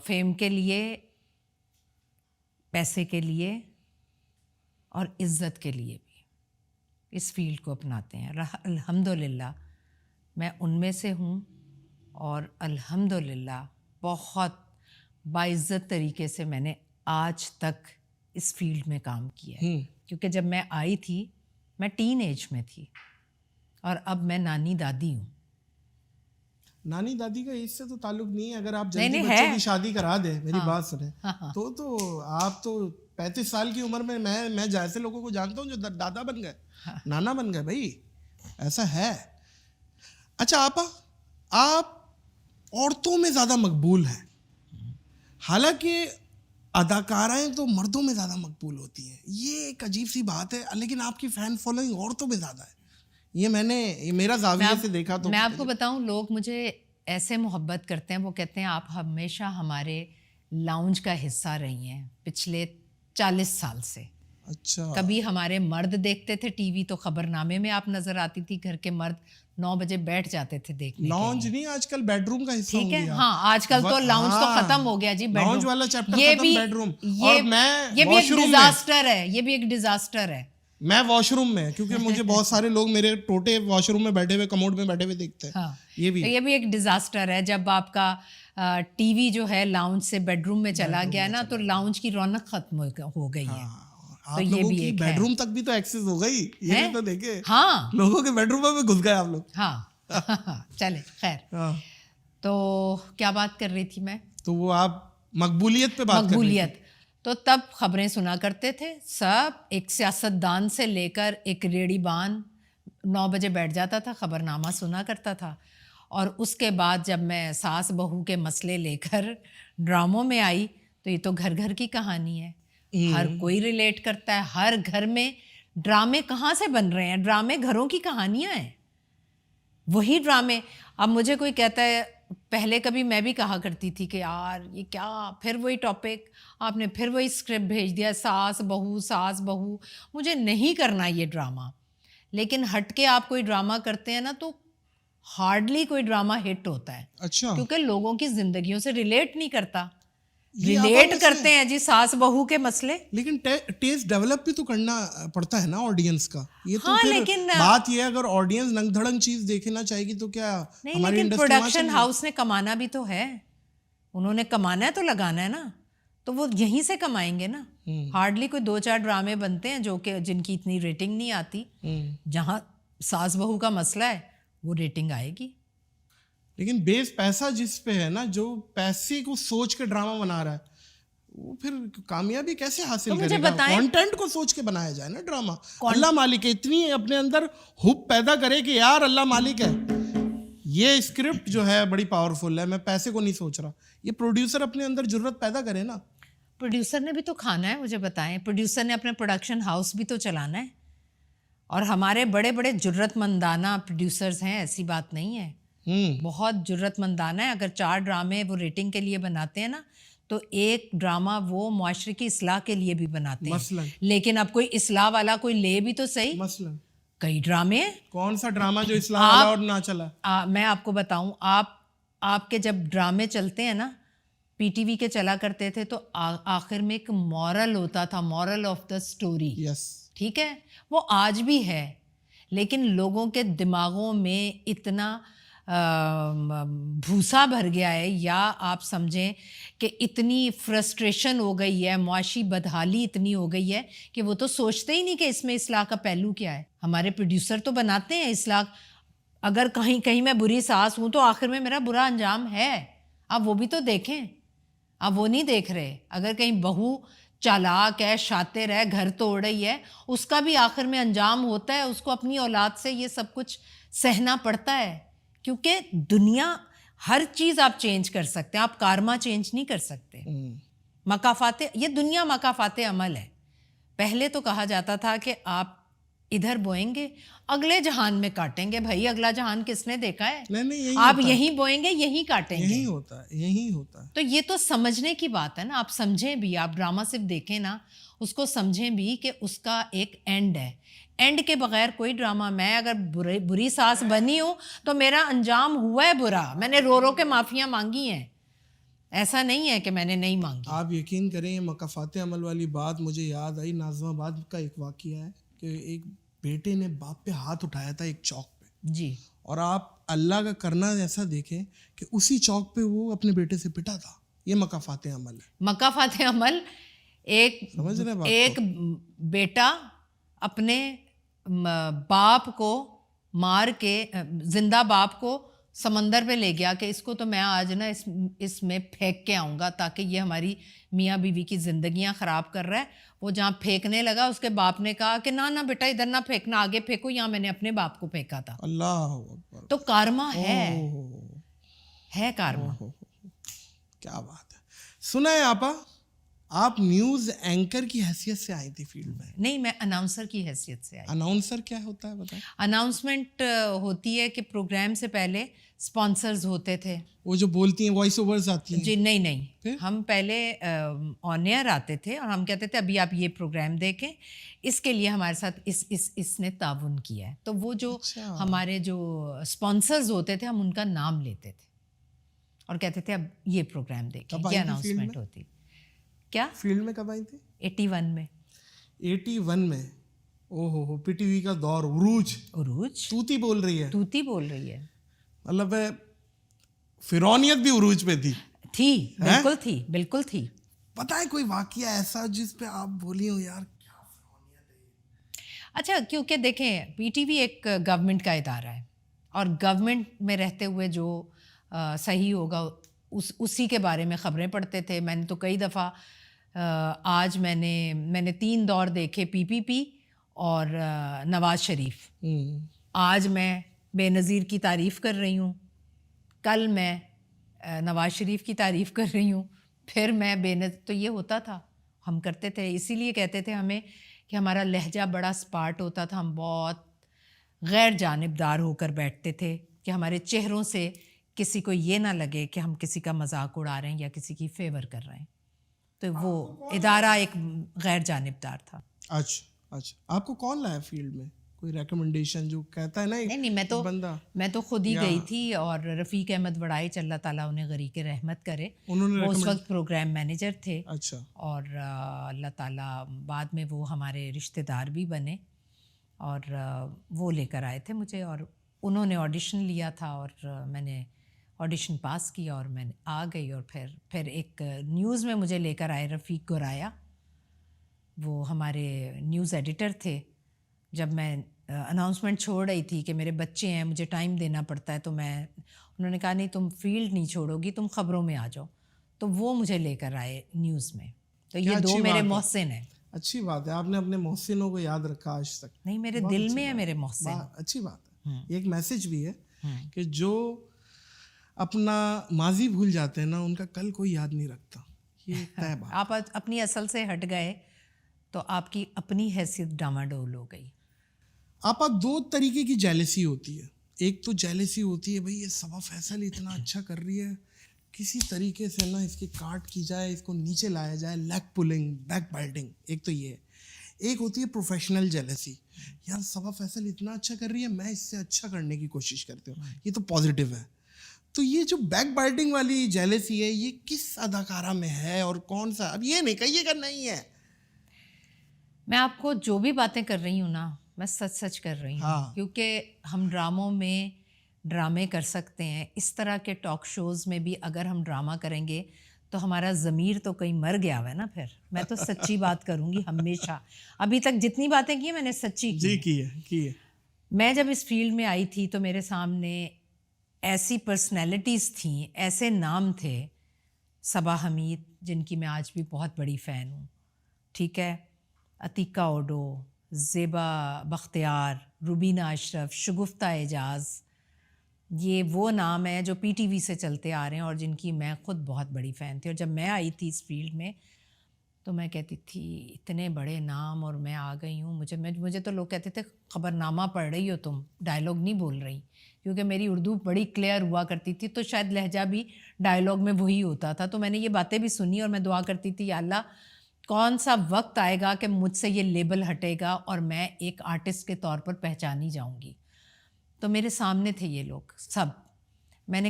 فیم کے لیے, پیسے کے لیے اور عزت کے لیے بھی اس فیلڈ کو اپناتے ہیں. الحمدللہ میں ان میں سے ہوں, اور الحمدللہ بہت باعزت طریقے سے میں نے آج تک اس فیلڈ میں کام کیا ہے. کیونکہ جب میں آئی تھی میں ٹین ایج میں تھی, اور اب میں نانی دادی ہوں. نانی دادی کا اس سے تو تعلق نہیں ہے. اگر آپ جلدی بچے کی شادی کرا دیں, میری بات سنیں, تو آپ تو 35 سال کی عمر میں میں جیسے لوگوں کو جانتا ہوں جو دادا بن گئے, نانا بن گئے. بھائی ایسا ہے. اچھا آپ عورتوں میں زیادہ مقبول ہیں, حالانکہ اداکارائیں تو مردوں میں زیادہ مقبول ہوتی ہیں. یہ ایک عجیب سی بات ہے, لیکن آپ کی فین فالوئنگ عورتوں میں زیادہ ہے. یہ میں نے میرا زاویے سے دیکھا. تو میں آپ کو بتاؤں, لوگ مجھے ایسے محبت کرتے ہیں, وہ کہتے ہیں آپ ہمیشہ ہمارے لاؤنج کا حصہ رہی ہیں پچھلے 40 سال سے. اچھا. کبھی ہمارے مرد دیکھتے تھے ٹی وی تو خبر نامے میں آپ نظر آتی تھی, گھر کے مرد 9 بجے بیٹھ جاتے تھے دیکھنے. لاؤنج نہیں, آج کل بیڈ روم کا حصہ ہو گیا. ٹھیک ہے, ہاں آج کل تو لاؤنج تو ختم ہو گیا جی. لاؤنج والا چیپٹر ختم, بیڈ روم. اور میں یہ بھی ایک ڈیزاسٹر ہے, یہ بھی ایک ڈیزاسٹر ہے. میں واش روم میں, کیونکہ مجھے بہت سارے لوگ میرے ٹوٹے واش روم میں بیٹھے ہوئے, کموڈ میں بیٹھے ہوئے دیکھتے ہیں. یہ بھی ایک ڈیزاسٹر ہے. جب آپ کا ٹی وی جو ہے لاؤنج سے بیڈ روم میں چلا گیا نا, تو لاؤنج کی رونق ختم ہو گئی ہے. تو یہ بھی ایک بیڈ روم تک بھی تو ایکسس ہو گئی. یہ تو دیکھے, ہاں لوگوں کے بیڈ روم میں گھس گئے آپ لوگ. ہاں چلے خیر. تو کیا بات کر رہی تھی میں؟ تو وہ آپ مقبولیت پہ بات کر رہی تھی. تو تب خبریں سنا کرتے تھے سب, ایک سیاست دان سے لے کر ایک ریڑھی بان 9 بجے بیٹھ جاتا تھا, خبر نامہ سنا کرتا تھا. اور اس کے بعد جب میں ساس بہو کے مسئلے لے کر ڈراموں میں آئی تو یہ تو گھر گھر کی کہانی ہے, ہر کوئی ریلیٹ کرتا ہے. ہر گھر میں ڈرامے کہاں سے بن رہے ہیں؟ ڈرامے گھروں کی کہانیاں ہیں, وہی ڈرامے. اب مجھے کوئی کہتا ہے, پہلے کبھی میں بھی کہا کرتی تھی کہ یار یہ کیا, پھر وہی ٹاپک, آپ نے پھر وہی اسکرپٹ بھیج دیا, ساس بہو. مجھے نہیں کرنا یہ ڈرامہ. لیکن ہٹ کے آپ کوئی ڈرامہ کرتے ہیں نا تو ہارڈلی کوئی ڈرامہ ہٹ ہوتا ہے. اچھا. کیونکہ لوگوں کی زندگیوں سے ریلیٹ نہیں کرتا. ریلیٹ کرتے ہیں جی ساس بہو کے مسئلے, لیکن ٹیسٹ ڈیولپ بھی تو کرنا پڑتا ہے نا آڈینس کا. یہ تو پھر بات یہ ہے, اگر آڈینس ننگ دھڑنگ چیز دیکھنا چاہے گی تو کیا ہماری انڈسٹری, پروڈکشن ہاؤس نے کمانا بھی تو ہے, انہوں نے کمانا ہے تو لگانا ہے نا. تو وہ یہیں سے کمائیں گے نا. ہارڈلی کوئی 2-4 ڈرامے بنتے ہیں جو کہ جن کی اتنی ریٹنگ نہیں آتی. جہاں ساس بہو کا مسئلہ ہے وہ ریٹنگ آئے گی. لیکن بیس پیسہ جس پہ ہے نا, جو پیسے کو سوچ کے ڈرامہ بنا رہا ہے, وہ پھر کامیابی کیسے حاصل کرے گا؟ کانٹینٹ کو سوچ کے بنایا جائے نا ڈرامہ. اللہ مالک ہے, اتنی اپنے اندر ہوپ پیدا کرے کہ یار اللہ مالک ہے, یہ اسکرپٹ جو ہے بڑی پاورفل ہے, میں پیسے کو نہیں سوچ رہا. یہ پروڈیوسر اپنے اندر جرت پیدا کرے نا. پروڈیوسر نے بھی تو کھانا ہے, مجھے بتائیں. پروڈیوسر نے اپنا پروڈکشن ہاؤس بھی تو چلانا ہے. اور ہمارے بڑے بڑے جرت مندانہ پروڈیوسرز ہیں, ایسی بات نہیں ہے, بہت جرت مندانہ ہے. اگر 4 ڈرامے وہ ریٹنگ کے لیے بناتے ہیں نا, تو ایک ڈرامہ وہ معاشرے کی اصلاح کے لیے بھی بناتے ہیں. لیکن اب کوئی اصلاح والا کوئی لے بھی تو صحیح. مثلا کئی ڈرامے ہیں. کون سا ڈرامہ جو اصلاح والا اور نہ چلا؟ میں آپ کو بتاؤں, آپ کے جب ڈرامے چلتے ہیں نا, پی ٹی وی کے چلا کرتے تھے, تو آخر میں ایک مورل ہوتا تھا, مورل آف دا اسٹوری. ٹھیک ہے, وہ آج بھی ہے, لیکن لوگوں کے دماغوں میں اتنا بھوسا بھر گیا ہے, یا آپ سمجھیں کہ اتنی فرسٹریشن ہو گئی ہے, معاشی بدحالی اتنی ہو گئی ہے کہ وہ تو سوچتے ہی نہیں کہ اس میں اصلاح کا پہلو کیا ہے. ہمارے پروڈیوسر تو بناتے ہیں اصلاح, اگر کہیں میں بری ساس ہوں تو آخر میں میرا برا انجام ہے. اب وہ بھی تو دیکھیں, اب وہ نہیں دیکھ رہے. اگر کہیں بہو چالاک ہے, شاطر ہے, گھر توڑ رہی ہے, اس کا بھی آخر میں انجام ہوتا ہے, اس کو اپنی اولاد سے یہ سب کچھ سہنا پڑتا ہے. کیونکہ دنیا, ہر چیز آپ چینج کر سکتے ہیں, آپ کارما چینج نہیں کر سکتے. مکافات, یہ دنیا مکافات عمل ہے. پہلے تو کہا جاتا تھا کہ آپ ادھر بوئیں گے اگلے جہان میں کاٹیں گے. بھائی اگلا جہان کس نے دیکھا ہے؟ آپ یہیں بوئیں گے یہیں کاٹیں گے. یہی ہوتا ہے. تو یہ تو سمجھنے کی بات ہے نا. آپ سمجھیں بھی, آپ ڈرامہ صرف دیکھیں نا, اس کو سمجھیں بھی کہ اس کا ایک اینڈ ہے. اینڈ کے بغیر کوئی ڈرامہ, میں اگر بری ساس بنی ہوں تو میرا انجام ہوا ہے برا, میں نے رو رو کے معافیاں مانگی ہیں, ایسا نہیں ہے کہ میں نے نہیں مانگی. آپ یقین کریں, یہ مکافات عمل والی بات مجھے یاد آئی. ناظم آباد کا ایک واقعہ ہے کہ ایک بیٹے نے باپ پہ ہاتھ اٹھایا تھا ایک چوک پہ. جی. اور آپ اللہ کا کرنا ایسا دیکھیں کہ اسی چوک پہ وہ اپنے بیٹے سے پٹا تھا. یہ مکافات عمل ہے. مکافات عمل, ایک بیٹا اپنے باپ کو مار کے, زندہ باپ کو سمندر پہ لے گیا کہ اس کو تو میں آج نا اس میں پھینک کے آؤں گا, تاکہ یہ ہماری میاں بیوی کی زندگیاں خراب کر رہا ہے. وہ جہاں پھینکنے لگا, اس کے باپ نے کہا کہ نہ بیٹا ادھر نہ پھینکنا, آگے پھینکو, یہاں میں نے اپنے باپ کو پھینکا تھا. اللہ اکبر. تو کارما ہے کارما. کیا بات ہے. سنا ہے آپا, آپ نیوز اینکر کی حیثیت سے آئی تھی فیلڈ میں؟ نہیں, میں اناؤنسر کی حیثیت سے آئی. اناؤنسر کیا ہوتا ہے بتائیں؟ اناؤنسمنٹ ہوتی ہے کہ پروگرام سے پہلے اسپانسرز ہوتے تھے, وہ جو بولتی ہیں, وائس اوورز آتی ہیں. جی نہیں, ہم پہلے آن ایئر آتے تھے اور ہم کہتے تھے ابھی آپ یہ پروگرام دیکھیں, اس کے لیے ہمارے ساتھ اس نے تعاون کیا ہے. تو وہ جو ہمارے جو اسپانسرز ہوتے تھے, ہم ان کا نام لیتے تھے اور کہتے تھے اب یہ پروگرام دیکھیں. یہ اناؤنسمنٹ ہوتی. کیا فیلڈ میں کب آئی تھی؟ 81 میں. 81 میں. او ہو, پی ٹی وی کا دور, عروج. توتی بول رہی ہے. مطلب فرعونیت بھی عروج پہ تھی. بالکل تھی. بتائیں کوئی واقعہ ایسا جس پہ آپ بولی ہو یار کیا فرعونیت ہے. اچھا, کیونکہ دیکھیں پی ٹی وی ایک گورنمنٹ کا ادارہ ہے, اور گورنمنٹ میں رہتے ہوئے جو صحیح ہوگا اسی کے بارے میں خبریں پڑھتے تھے. میں نے تو کئی دفعہ, آج میں نے 3 دور دیکھے, پی پی پی اور نواز شریف. آج میں بے نظیر کی تعریف کر رہی ہوں, کل میں نواز شریف کی تعریف کر رہی ہوں, پھر میں تو یہ ہوتا تھا, ہم کرتے تھے. اسی لیے کہتے تھے ہمیں کہ ہمارا لہجہ بڑا اسپارٹ ہوتا تھا, ہم بہت غیر جانبدار ہو کر بیٹھتے تھے کہ ہمارے چہروں سے کسی کو یہ نہ لگے کہ ہم کسی کا مذاق اڑا رہے ہیں یا کسی کی فیور کر رہے ہیں. تو وہ ادارہ ایک غیر جانبدار تھا. اچھا, آپ کو کون لایا فیلڈ میں؟ کوئی ریکمنڈیشن جو کہتا ہے نا نہیں, میں تو خود ہی گئی تھی. اور رفیق احمد وڑائچ, اللہ تعالیٰ انہیں غریق رحمت کرے, وہ اس وقت پروگرام مینیجر تھے. اچھا. اور اللہ تعالیٰ بعد میں وہ ہمارے رشتہ دار بھی بنے, اور وہ لے کر آئے تھے مجھے, اور انہوں نے آڈیشن لیا تھا, اور میں نے آڈیشن پاس کیا اور میں آ گئی. اور پھر ایک نیوز میں مجھے لے کر آئے رفیق گورایا, وہ ہمارے نیوز ایڈیٹر تھے. جب میں اناؤنسمنٹ چھوڑ رہی تھی کہ میرے بچے ہیں, مجھے ٹائم دینا پڑتا ہے, تو انہوں نے کہا نہیں تم فیلڈ نہیں چھوڑو گی, تم خبروں میں آ جاؤ. تو وہ مجھے لے کر آئے نیوز میں. تو یہ 2 میرے محسن ہیں. اچھی بات ہے, آپ نے اپنے محسنوں کو یاد رکھا آج تک. نہیں, میرے دل میں ہے میرے محسن. اچھی بات ہے. یہ ایک میسج بھی ہے کہ جو اپنا ماضی بھول جاتے ہیں نا, ان کا کل کوئی یاد نہیں رکھتا. یہ طے بات. آپ اپنی اصل سے ہٹ گئے تو آپ کی اپنی حیثیت ڈاماڈول ہو گئی. آپ 2 طریقے کی جیلسی ہوتی ہے. ایک تو جیلسی ہوتی ہے بھائی یہ صبا فیصل اتنا اچھا کر رہی ہے, کسی طریقے سے نا اس کی کاٹ کی جائے, اس کو نیچے لایا جائے, لیگ پولنگ, بیک بائٹنگ. ایک تو یہ ہے. ایک ہوتی ہے پروفیشنل جیلسی, یار صبا فیصل اتنا اچھا کر رہی ہے, میں اس سے اچھا کرنے کی کوشش کرتی ہوں. یہ تو پازیٹیو ہے. تو یہ جو بیک بائٹنگ والی جیلسی ہے, یہ کس اداکارہ میں ہے اور کون سا؟ اب یہ نہیں کہیے گا نہیں ہے. میں آپ کو جو بھی باتیں کر رہی ہوں نا, میں سچ کر رہی ہوں. کیونکہ ہم ڈراموں میں ڈرامے کر سکتے ہیں, اس طرح کے ٹاک شوز میں بھی اگر ہم ڈرامہ کریں گے تو ہمارا ضمیر تو کہیں مر گیا ہوا ہے نا. پھر میں تو سچی بات کروں گی ہمیشہ. ابھی تک جتنی باتیں کی ہیں میں نے سچی کی ہے. میں جب اس فیلڈ میں آئی تھی تو میرے سامنے ایسی پرسنالٹیز تھیں, ایسے نام تھے. صبا حمید جن کی میں آج بھی بہت بڑی فین ہوں, ٹھیک ہے, عتیقہ اوڈو, زیبا بختیار, روبینہ اشرف, شگفتہ اعجاز. یہ وہ نام ہیں جو پی ٹی وی سے چلتے آ رہے ہیں اور جن کی میں خود بہت بڑی فین تھی. اور جب میں آئی تھی اس فیلڈ میں تو میں کہتی تھی اتنے بڑے نام اور میں آ گئی ہوں. مجھے تو لوگ کہتے تھے خبر نامہ پڑھ رہی ہو تم, ڈائلاگ نہیں بول رہی, کیونکہ میری اردو بڑی کلیئر ہوا کرتی تھی, تو شاید لہجہ بھی ڈائلاگ میں وہی ہوتا تھا. تو میں نے یہ باتیں بھی سنی اور میں دعا کرتی تھی یا اللہ کون سا وقت آئے گا کہ مجھ سے یہ لیبل ہٹے گا اور میں ایک آرٹسٹ کے طور پر پہچانی جاؤں گی. تو میرے سامنے تھے یہ لوگ سب. میں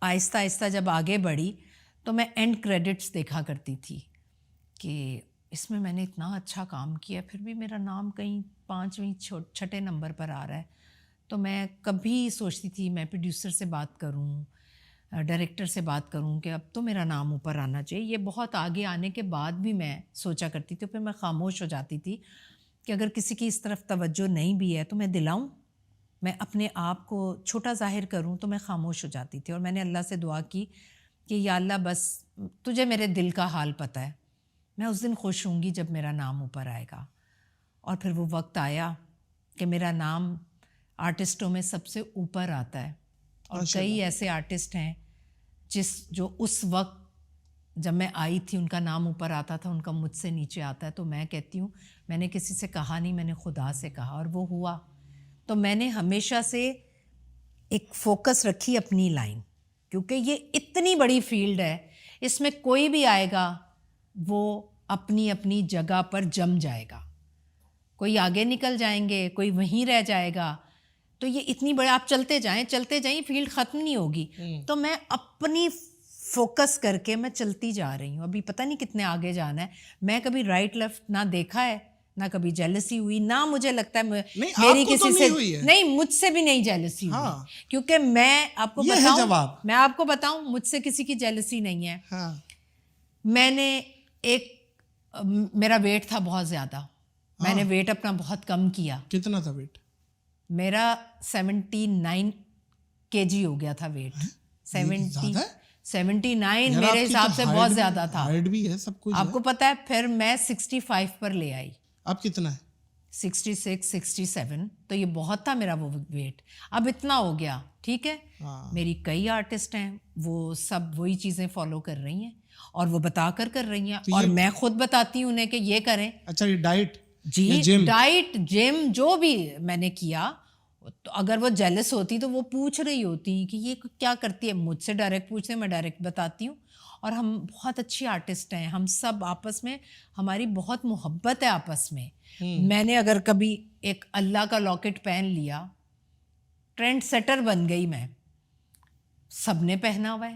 آہستہ آہستہ جب آگے بڑھی تو میں اینڈ کریڈٹس دیکھا کرتی تھی کہ اس میں میں نے اتنا اچھا کام کیا, پھر بھی میرا نام کہیں 5ویں 6 نمبر پر آ رہا ہے. تو میں کبھی سوچتی تھی میں پروڈیوسر سے بات کروں, ڈائریکٹر سے بات کروں کہ اب تو میرا نام اوپر آنا چاہیے. یہ بہت آگے آنے کے بعد بھی میں سوچا کرتی تھی. پھر میں خاموش ہو جاتی تھی کہ اگر کسی کی اس طرف توجہ نہیں بھی ہے تو میں دلاؤں, میں اپنے آپ کو چھوٹا ظاہر کروں, تو میں خاموش ہو جاتی تھی. اور میں نے اللہ سے دعا کی کہ یا اللہ بس تجھے میرے دل کا حال پتہ ہے, میں اس دن خوش ہوں گی جب میرا نام اوپر آئے گا. اور پھر وہ وقت آیا کہ میرا نام آرٹسٹوں میں سب سے اوپر آتا ہے. اور کئی ایسے آرٹسٹ ہیں جو اس وقت جب میں آئی تھی ان کا نام اوپر آتا تھا, ان کا مجھ سے نیچے آتا ہے. تو میں کہتی ہوں میں نے کسی سے کہا نہیں, میں نے خدا سے کہا اور وہ ہوا. تو میں نے ہمیشہ سے ایک فوکس رکھی اپنی لائن, کیونکہ یہ اتنی بڑی فیلڈ ہے, اس میں کوئی بھی آئے گا وہ اپنی اپنی جگہ پر جم جائے گا. کوئی آگے نکل جائیں گے, کوئی وہیں رہ جائے گا. تو یہ اتنی بڑے آپ چلتے جائیں فیلڈ ختم نہیں ہوگی. تو میں اپنی فوکس کر کے میں چلتی جا رہی ہوں. ابھی پتہ نہیں کتنے آگے جانا ہے. میں کبھی رائٹ لیفٹ نہ دیکھا ہے, نہ کبھی جیلسی ہوئی, نہ مجھے لگتا ہے میری کسی سے نہیں, مجھ سے بھی نہیں جیلسی ہوئی. کیونکہ میں آپ کو بتاؤں مجھ سے کسی کی جیلسی نہیں ہے. میں نے میرا ویٹ تھا بہت زیادہ, میں نے ویٹ اپنا بہت کم کیا. کتنا تھا ویٹ؟ میرا 79 kg ہو گیا تھا ویٹ. 79 میرے حساب سے بہت زیادہ تھا. آپ کو پتا ہے پھر میں 65 پر لے آئی. اب کتنا ہے؟ 66 67. تو یہ بہت تھا میرا وہ ویٹ. اب اتنا ہو گیا, ٹھیک ہے. میری کئی آرٹسٹ ہیں وہ سب وہی چیزیں فالو کر رہی ہیں اور وہ بتا کر رہی ہیں, اور میں خود بتاتی ہوں انہیں کہ یہ کریں. اچھا یہ ڈائٹ, جی ڈائٹ جم جو بھی میں نے کیا, تو اگر وہ جیلس ہوتی تو وہ پوچھ رہی ہوتی کہ یہ کیا کرتی ہے, مجھ سے ڈائریکٹ پوچھتے ہیں, میں ڈائریکٹ بتاتی ہوں. اور ہم بہت اچھی آرٹسٹ ہیں, ہم سب آپس میں ہماری بہت محبت ہے آپس میں. میں نے اگر کبھی ایک اللہ کا لاکٹ پہن لیا, ٹرینڈ سیٹر بن گئی میں, سب نے پہنا ہوا ہے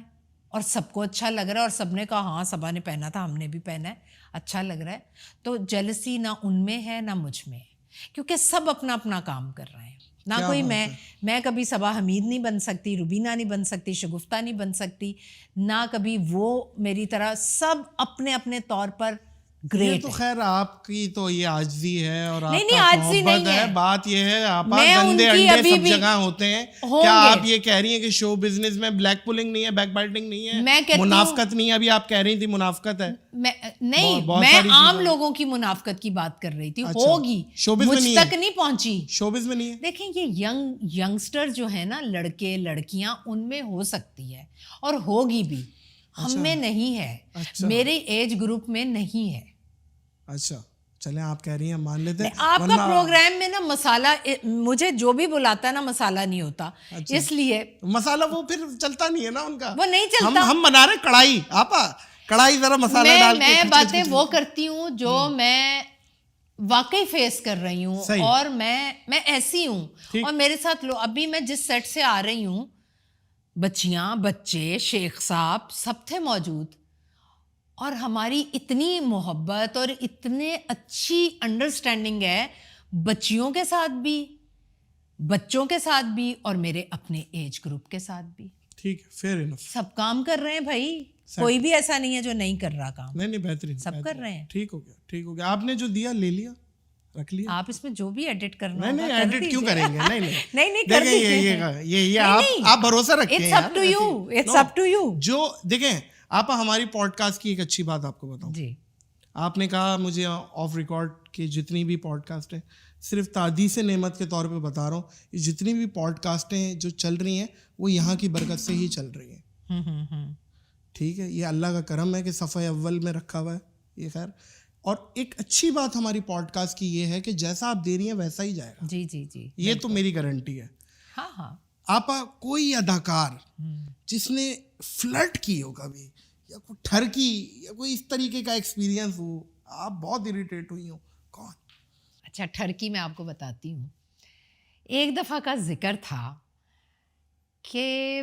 اور سب کو اچھا لگ رہا ہے, اور سب نے کہا ہاں صبا نے پہنا تھا, ہم نے بھی پہنا ہے, اچھا لگ رہا ہے. تو جیلسی نہ ان میں ہے نہ مجھ میں ہے, کیونکہ سب اپنا اپنا کام کر رہے ہیں. نہ کوئی میں کبھی صبا حمید نہیں بن سکتی, روبینہ نہیں بن سکتی, شگفتہ نہیں بن سکتی, نہ کبھی وہ میری طرح. سب اپنے اپنے طور پر گریٹ. تو خیر آپ کی تو یہ عاجزی ہے اور آپ نہیں کا عاجزی محبت نہیں ہے. بات یہ ہے آپ میں گندے ان کی انڈے ابھی سب بھی جگہ ہوتے ہیں. ہوں کیا گے. آپ یہ کہہ رہی ہیں کہ شو بزنس میں بلیک پولنگ نہیں ہے, بیک بائٹنگ نہیں ہے, میں کہتی ہوں منافقت نہیں ہے؟ ابھی آپ کہہ رہی تھی منافقت ہے. نہیں, میں عام لوگوں کی منافقت کی بات کر رہی تھی. ہوگی, مجھ تک نہیں پہنچی. شوبز میں نہیں ہے. دیکھیں یہ ینگسٹر جو ہے نا, لڑکے لڑکیاں, ان میں ہو سکتی ہے اور ہوگی بھی. ہم میں نہیں ہے, میرے ایج گروپ میں نہیں ہے. اچھا چلیں, آپ کہہ رہی ہیں مان لیتے ہیں. آپ کا پروگرام میں نا مسالہ, مجھے جو بھی بلاتا ہے نا مسالہ نہیں ہوتا, اس لیے مسالہ وہ پھر چلتا نہیں ہے نا ان کا. وہ نہیں چلتا. ہم بنا رہے کڑھائی, آپا کڑھائی ذرا مسالہ ڈال کے. میں باتیں وہ کرتی ہوں جو میں واقعی فیس کر رہی ہوں, اور میں ایسی ہوں. اور میرے ساتھ ابھی میں جس سیٹ سے آ رہی ہوں, بچیاں, بچے, شیخ صاحب سب تھے موجود, اور ہماری اتنی محبت اور اتنے اچھی انڈرسٹینڈنگ ہے بچیوں کے ساتھ بھی, بچوں کے ساتھ بھی, اور میرے اپنے ایج گروپ کے ساتھ بھی. ٹھیک ہے, فیئر انف. سب کام کر رہے ہیں بھائی, کوئی بھی ایسا نہیں ہے جو نہیں کر رہا کام. نہیں بہترین, سب کر رہے ہیں. ٹھیک ہو گیا, ٹھیک ہو گیا. آپ نے جو دیا لے لیا, رکھ لیا. آپ اس میں جو بھی ایڈٹ کرنا نہیں ایڈٹ کیوں کریں گے. نہیں کر دیجیے. یہ آپ بھروسہ رکھیں. It's up to you, it's up to you. جو دیکھیں آپ, ہماری پوڈ کاسٹ کی ایک اچھی بات آپ کو بتاؤں. جی, آپ نے کہا مجھے آف ریکارڈ کی جتنی بھی پوڈ کاسٹ ہیں, صرف تعدیث نعمت کے طور پہ بتا رہا ہوں, یہ جتنی بھی پوڈ کاسٹیں جو چل رہی ہیں وہ یہاں کی برکت سے ہی چل رہی ہیں. ٹھیک ہے, یہ اللہ کا کرم ہے کہ صفحہ اول میں رکھا ہوا ہے یہ. خیر, اور ایک اچھی بات ہماری پوڈ کاسٹ کی یہ ہے کہ جیسا آپ دے رہی ہیں ویسا ہی جائے گا. جی جی جی, یہ تو میری گارنٹی ہے. ہاں ہاں. آپ کوئی اداکار جس نے فلرٹ کی ہو کبھی, یا کوئی ٹھرکی, یا کوئی اس طریقے کا ایکسپیرینس ہو, آپ بہت اریٹیٹ ہوئی ہوں, کون؟ اچھا, ٹھرکی میں آپ کو بتاتی ہوں. ایک دفعہ کا ذکر تھا کہ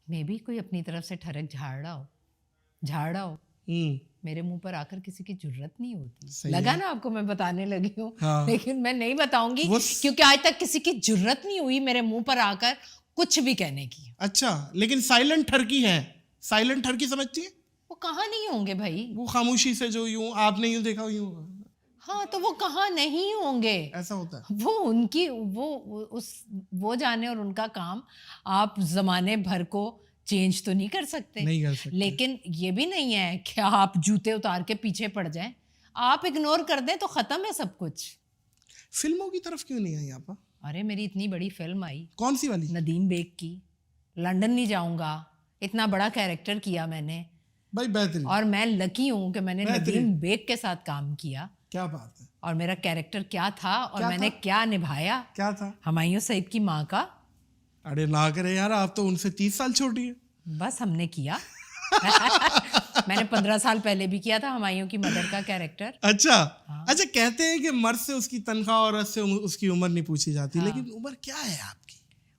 میں بھی کوئی اپنی طرف سے ٹھڑک جھاڑ رہا ہو, میرے منہ پر آ کر کسی کی جرت نہیں ہوتی. لگا نا آپ کو میں بتانے لگی ہوں, لیکن میں نہیں بتاؤں گی کیونکہ آج تک کسی کی جرت نہیں ہوئی میرے منہ پر آ کر کچھ بھی کہنے کی. اچھا, لیکن سائلنٹ ٹھرکی ہے. سائلنٹ ٹھرکی سمجھتی ہے؟ وہ کہاں نہیں ہوں گے بھائی, وہ خاموشی سے جو یوں آپ نے یوں دیکھا یوں. ہاں, تو وہ کہاں نہیں ہوں گے. ایسا ہوتا ہے. وہ ان کی وہ جانے, اور ان کا کام. آپ زمانے بھر کو چینج تو نہیں کر سکتے, لیکن یہ بھی نہیں ہے کہ آپ جوتے اتار کے پیچھے پڑ جائیں. آپ اگنور کر دیں تو ختم ہے سب کچھ. فلموں کی طرف کیوں نہیں آئی آپ؟ ارے میری اتنی بڑی فلم آئی. کون سی والی؟ ندیم بیگ کی, لنڈن نہیں جاؤں گا. اتنا بڑا کیریکٹر کیا میں نے بھائی, بہترین. اور میں لکی ہوں کہ میں نے ندیم بیگ کے ساتھ کام کیا. کیا بات ہے. اور میرا کیریکٹر کیا تھا, اور میں نے کیا نبھایا. کیا تھا؟ ہمایوں سعید کی ماں کا. ارے نہ کرے یار, آپ تو ان سے 30 سال چھوٹی ہے. بس ہم نے کیا. میں نے 15 سال پہلے بھی کیا تھا ہمایوں کی مدر کا کیریکٹر. اچھا, کہتے ہیں کہ مرد سے اس کی تنخواہ اور عورت سے اس کی عمر نہیں پوچھی جاتی, لیکن عمر کیا ہے آپ کی؟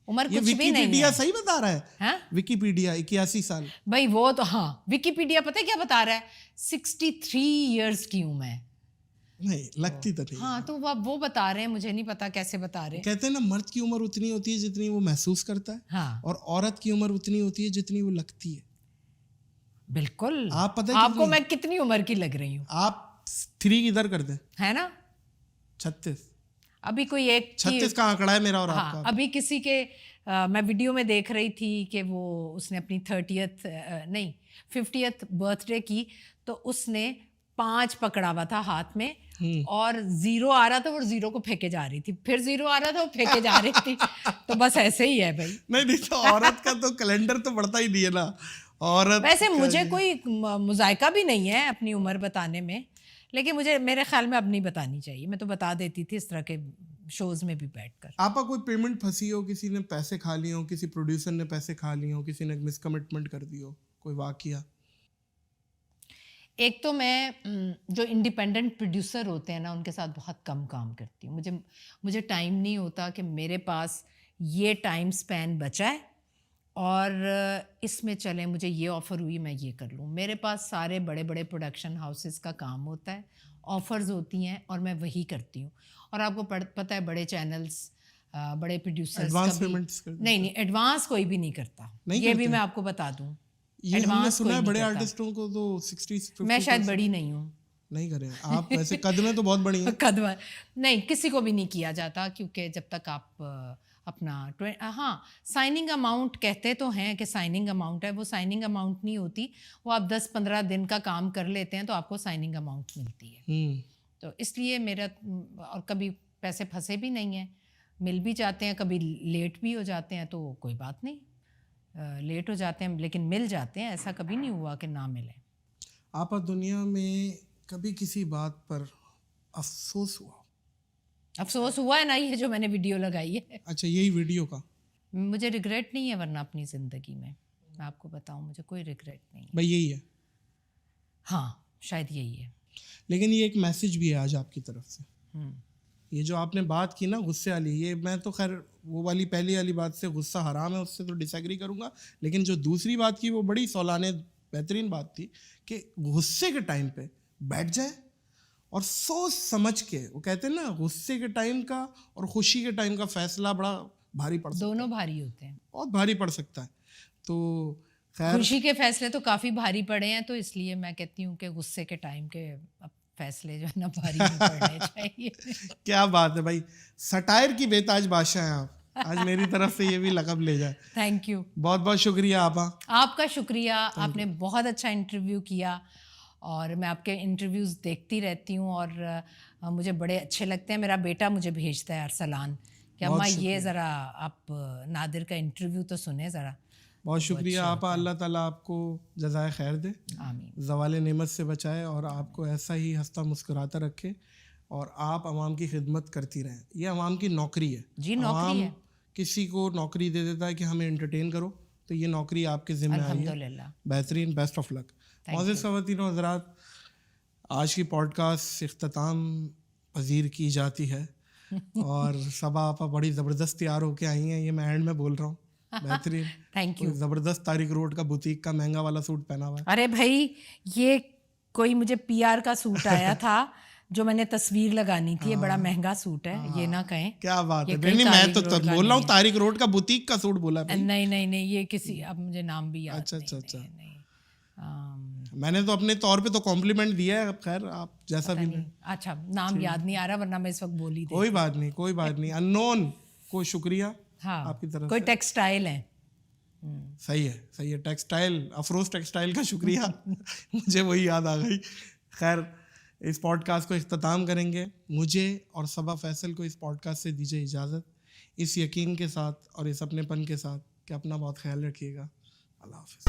عمر کچھ بھی نہیں ہے. ویکیپیڈیا صحیح بتا رہا ہے. ویکیپیڈیا 81 سال. بھائی وہ تو ہاں, ویکیپیڈیا پتہ کیا بتا رہا ہے, 63 ایئرس کی ہوں میں. نہیں لگتی تو نہیں. ہاں, تو وہ بتا رہے ہیں, مجھے نہیں پتا کیسے بتا رہے. کہتے ہیں نا, مرد کی عمر اتنی ہوتی ہے جتنی وہ محسوس کرتا ہے, اور عورت کی عمر اتنی ہوتی ہے جتنی وہ لگتی ہے. بالکل. آپ پتہ آپ کو میں کتنی عمر کی لگ رہی ہوں؟ آپ 3 ادھر کر دیں, ہے نا, 36. ابھی کوئی ایک 36 کا آنکڑا ہے میرا اور آپ کا. ابھی کسی کے میں ویڈیو میں دیکھ رہی تھی کہ وہ اس نے اپنی 50th برتھ ڈے کی, تو اس نے 5 پکڑا ہوا تھا ہاتھ میں, اور 0 آ رہا تھا, اور 0 کو پھینکے جا رہی تھی, پھر 0 آ رہا تھا, وہ پھینکے جا رہی تھی. تو بس ایسے ہی ہے بھائی. نہیں تو عورت کا تو کیلنڈر تو بڑھتا ہی نہیں ہے نا. عورت ویسے مجھے کوئی مذائقہ بھی نہیں ہے اپنی عمر بتانے میں, لیکن مجھے میرے خیال میں اب نہیں بتانی چاہیے. میں تو بتا دیتی تھی اس طرح کے شوز میں بھی بیٹھ کر. آپ کا کوئی پیمنٹ پھنسی ہو, کسی نے پیسے کھا لیے ہوں, کسی پروڈیوسر نے پیسے کھا لیے ہوں, کسی نے مس کمٹمنٹ کر دی ہو, کوئی واقعہ؟ ایک تو میں جو انڈیپینڈنٹ پروڈیوسر ہوتے ہیں نا, ان کے ساتھ بہت کم کام کرتی ہوں. مجھے ٹائم نہیں ہوتا کہ میرے پاس یہ ٹائم سپین بچا ہے اور اس میں چلیں مجھے یہ آفر ہوئی میں یہ کر لوں. میرے پاس سارے بڑے بڑے پروڈکشن ہاؤسز کا کام ہوتا ہے, آفرز ہوتی ہیں, اور میں وہی کرتی ہوں. اور آپ کو پتہ ہے بڑے چینلز بڑے پروڈیوسرز ایڈوانس پیمنٹس نہیں ایڈوانس کوئی بھی نہیں کرتا, یہ بھی میں آپ کو بتا دوں. یہ ہم نے سنا ہے بڑے آرٹسٹوں کو تو 60 میں شاید بڑی نہیں ہوں, نہیں کریں آپ, ویسے قد میں تو بہت بڑی ہیں. قد میں نہیں, کسی کو بھی نہیں کیا جاتا, کیونکہ جب تک آپ اپنا ہاں سائننگ اماؤنٹ کہتے تو ہیں کہ سائننگ اماؤنٹ ہے, وہ سائننگ اماؤنٹ نہیں ہوتی, وہ آپ 10-15 دن کا کام کر لیتے ہیں تو آپ کو سائننگ اماؤنٹ ملتی ہے. تو اس لیے میرا, اور کبھی پیسے پھنسے بھی نہیں ہیں, مل بھی جاتے ہیں, کبھی لیٹ بھی ہو جاتے ہیں تو کوئی بات نہیں, لیٹ ہو جاتے ہیں لیکن مل جاتے ہیں, ایسا کبھی نہیں ہوا کہ نہ ملے. آپ دنیا میں کبھی کسی بات پر افسوس ہوا؟ افسوس ہوا ہے نا, یہ جو میں نے ویڈیو لگائی ہے. اچھا, یہی ویڈیو کا مجھے ریگریٹ نہیں ہے, ورنہ اپنی زندگی میں آپ کو بتاؤں مجھے کوئی ریگریٹ نہیں ہے. بھائی یہی ہے, ہاں شاید یہی ہے. لیکن یہ ایک میسج بھی ہے آج آپ کی طرف سے. یہ جو آپ نے بات کی نا غصے والی, یہ میں تو خیر وہ والی پہلی والی بات سے غصہ حرام ہے, اس سے تو ڈس ایگری کروں گا, لیکن جو دوسری بات کی وہ بڑی سولانے بہترین بات تھی کہ غصے کے ٹائم پہ بیٹھ جائے اور سوچ سمجھ کے, وہ کہتے ہیں نا غصے کے ٹائم کا اور خوشی کے ٹائم کا فیصلہ بڑا بھاری پڑ سکتا ہے, دونوں بھاری ہوتے ہیں, بہت بھاری پڑ سکتا ہے. تو خیر خوشی کے فیصلے تو کافی بھاری پڑے ہیں, تو اس لیے میں کہتی ہوں کہ غصے کے ٹائم کے فیصلے جو ہے نا بھاری نہیں پڑنے چاہیے. کیا بات ہے بھائی, سٹائر کی بے تاج بادشاہ ہیں آپ, آج میری طرف سے یہ بھی لقب لے جائے. تھینک یو, بہت بہت شکریہ آپا. آپ کا شکریہ, آپ نے بہت اچھا انٹرویو کیا, اور میں آپ کے انٹرویوز دیکھتی رہتی ہوں اور مجھے بڑے اچھے لگتے ہیں. میرا بیٹا مجھے بھیجتا ہے ارسلان کہ اماں یہ ذرا آپ نادر کا انٹرویو تو سنیں ذرا. بہت شکریہ آپا, اللہ تعالیٰ آپ کو جزائے خیر دے, آمین, زوال نعمت سے بچائے اور آپ کو ایسا ہی ہنستا مسکراتا رکھے, اور آپ عوام کی خدمت کرتی رہیں. یہ عوام کی نوکری ہے. جی نوکری ہے, کسی کو نوکری دے دیتا ہے کہ ہمیں انٹرٹین کرو, تو یہ نوکری آپ کے ذمہ آئی ہے. الحمدللہ, بہترین, بیسٹ آف لک. معزز خواتین و حضرات, آج کی پوڈ کاسٹ اختتام پذیر کی جاتی ہے, اور صبا آپا بڑی زبردست تیار ہو کے آئی ہیں, یہ میں اینڈ میں بول رہا ہوں. بہترین, تھینک یو. زبردست طارق روڈ کا بوتیک کا مہنگا والا سوٹ پہنا ہوا ہے. ارے بھائی, یہ کوئی مجھے پی آر کا سوٹ آیا تھا جو میں نے تصویر لگانی تھی, یہ بڑا مہنگا سوٹ ہے, یہ نہ کہیں. کیا بات ہے, نہیں میں تو بول رہا ہوں طارق روڈ کا بوتیک کا سوٹ بولا. نہیں یہ کسی, اب مجھے نام بھی یاد. اچھا, میں نے تو اپنے طور پہ تو کمپلیمنٹ دیا ہے. خیر آپ جیسا بھی. اچھا, نام یاد نہیں آ رہا, ورنہ میں اس وقت بولی. کوئی بات نہیں, ان نون کو شکریہ آپ کی طرف. کوئی ٹیکسٹائل ہے, صحیح ہے, ٹیکسٹائل, افروز ٹیکسٹائل کا شکریہ. مجھے وہی یاد آ گئی. خیر, اس پوڈ کاسٹ کو اختتام کریں گے. مجھے اور صبا فیصل کو اس پوڈ کاسٹ سے دیجیے اجازت, اس یقین کے ساتھ اور اس اپنے پن کے ساتھ کہ اپنا بہت خیال رکھیے گا. اللہ حافظ.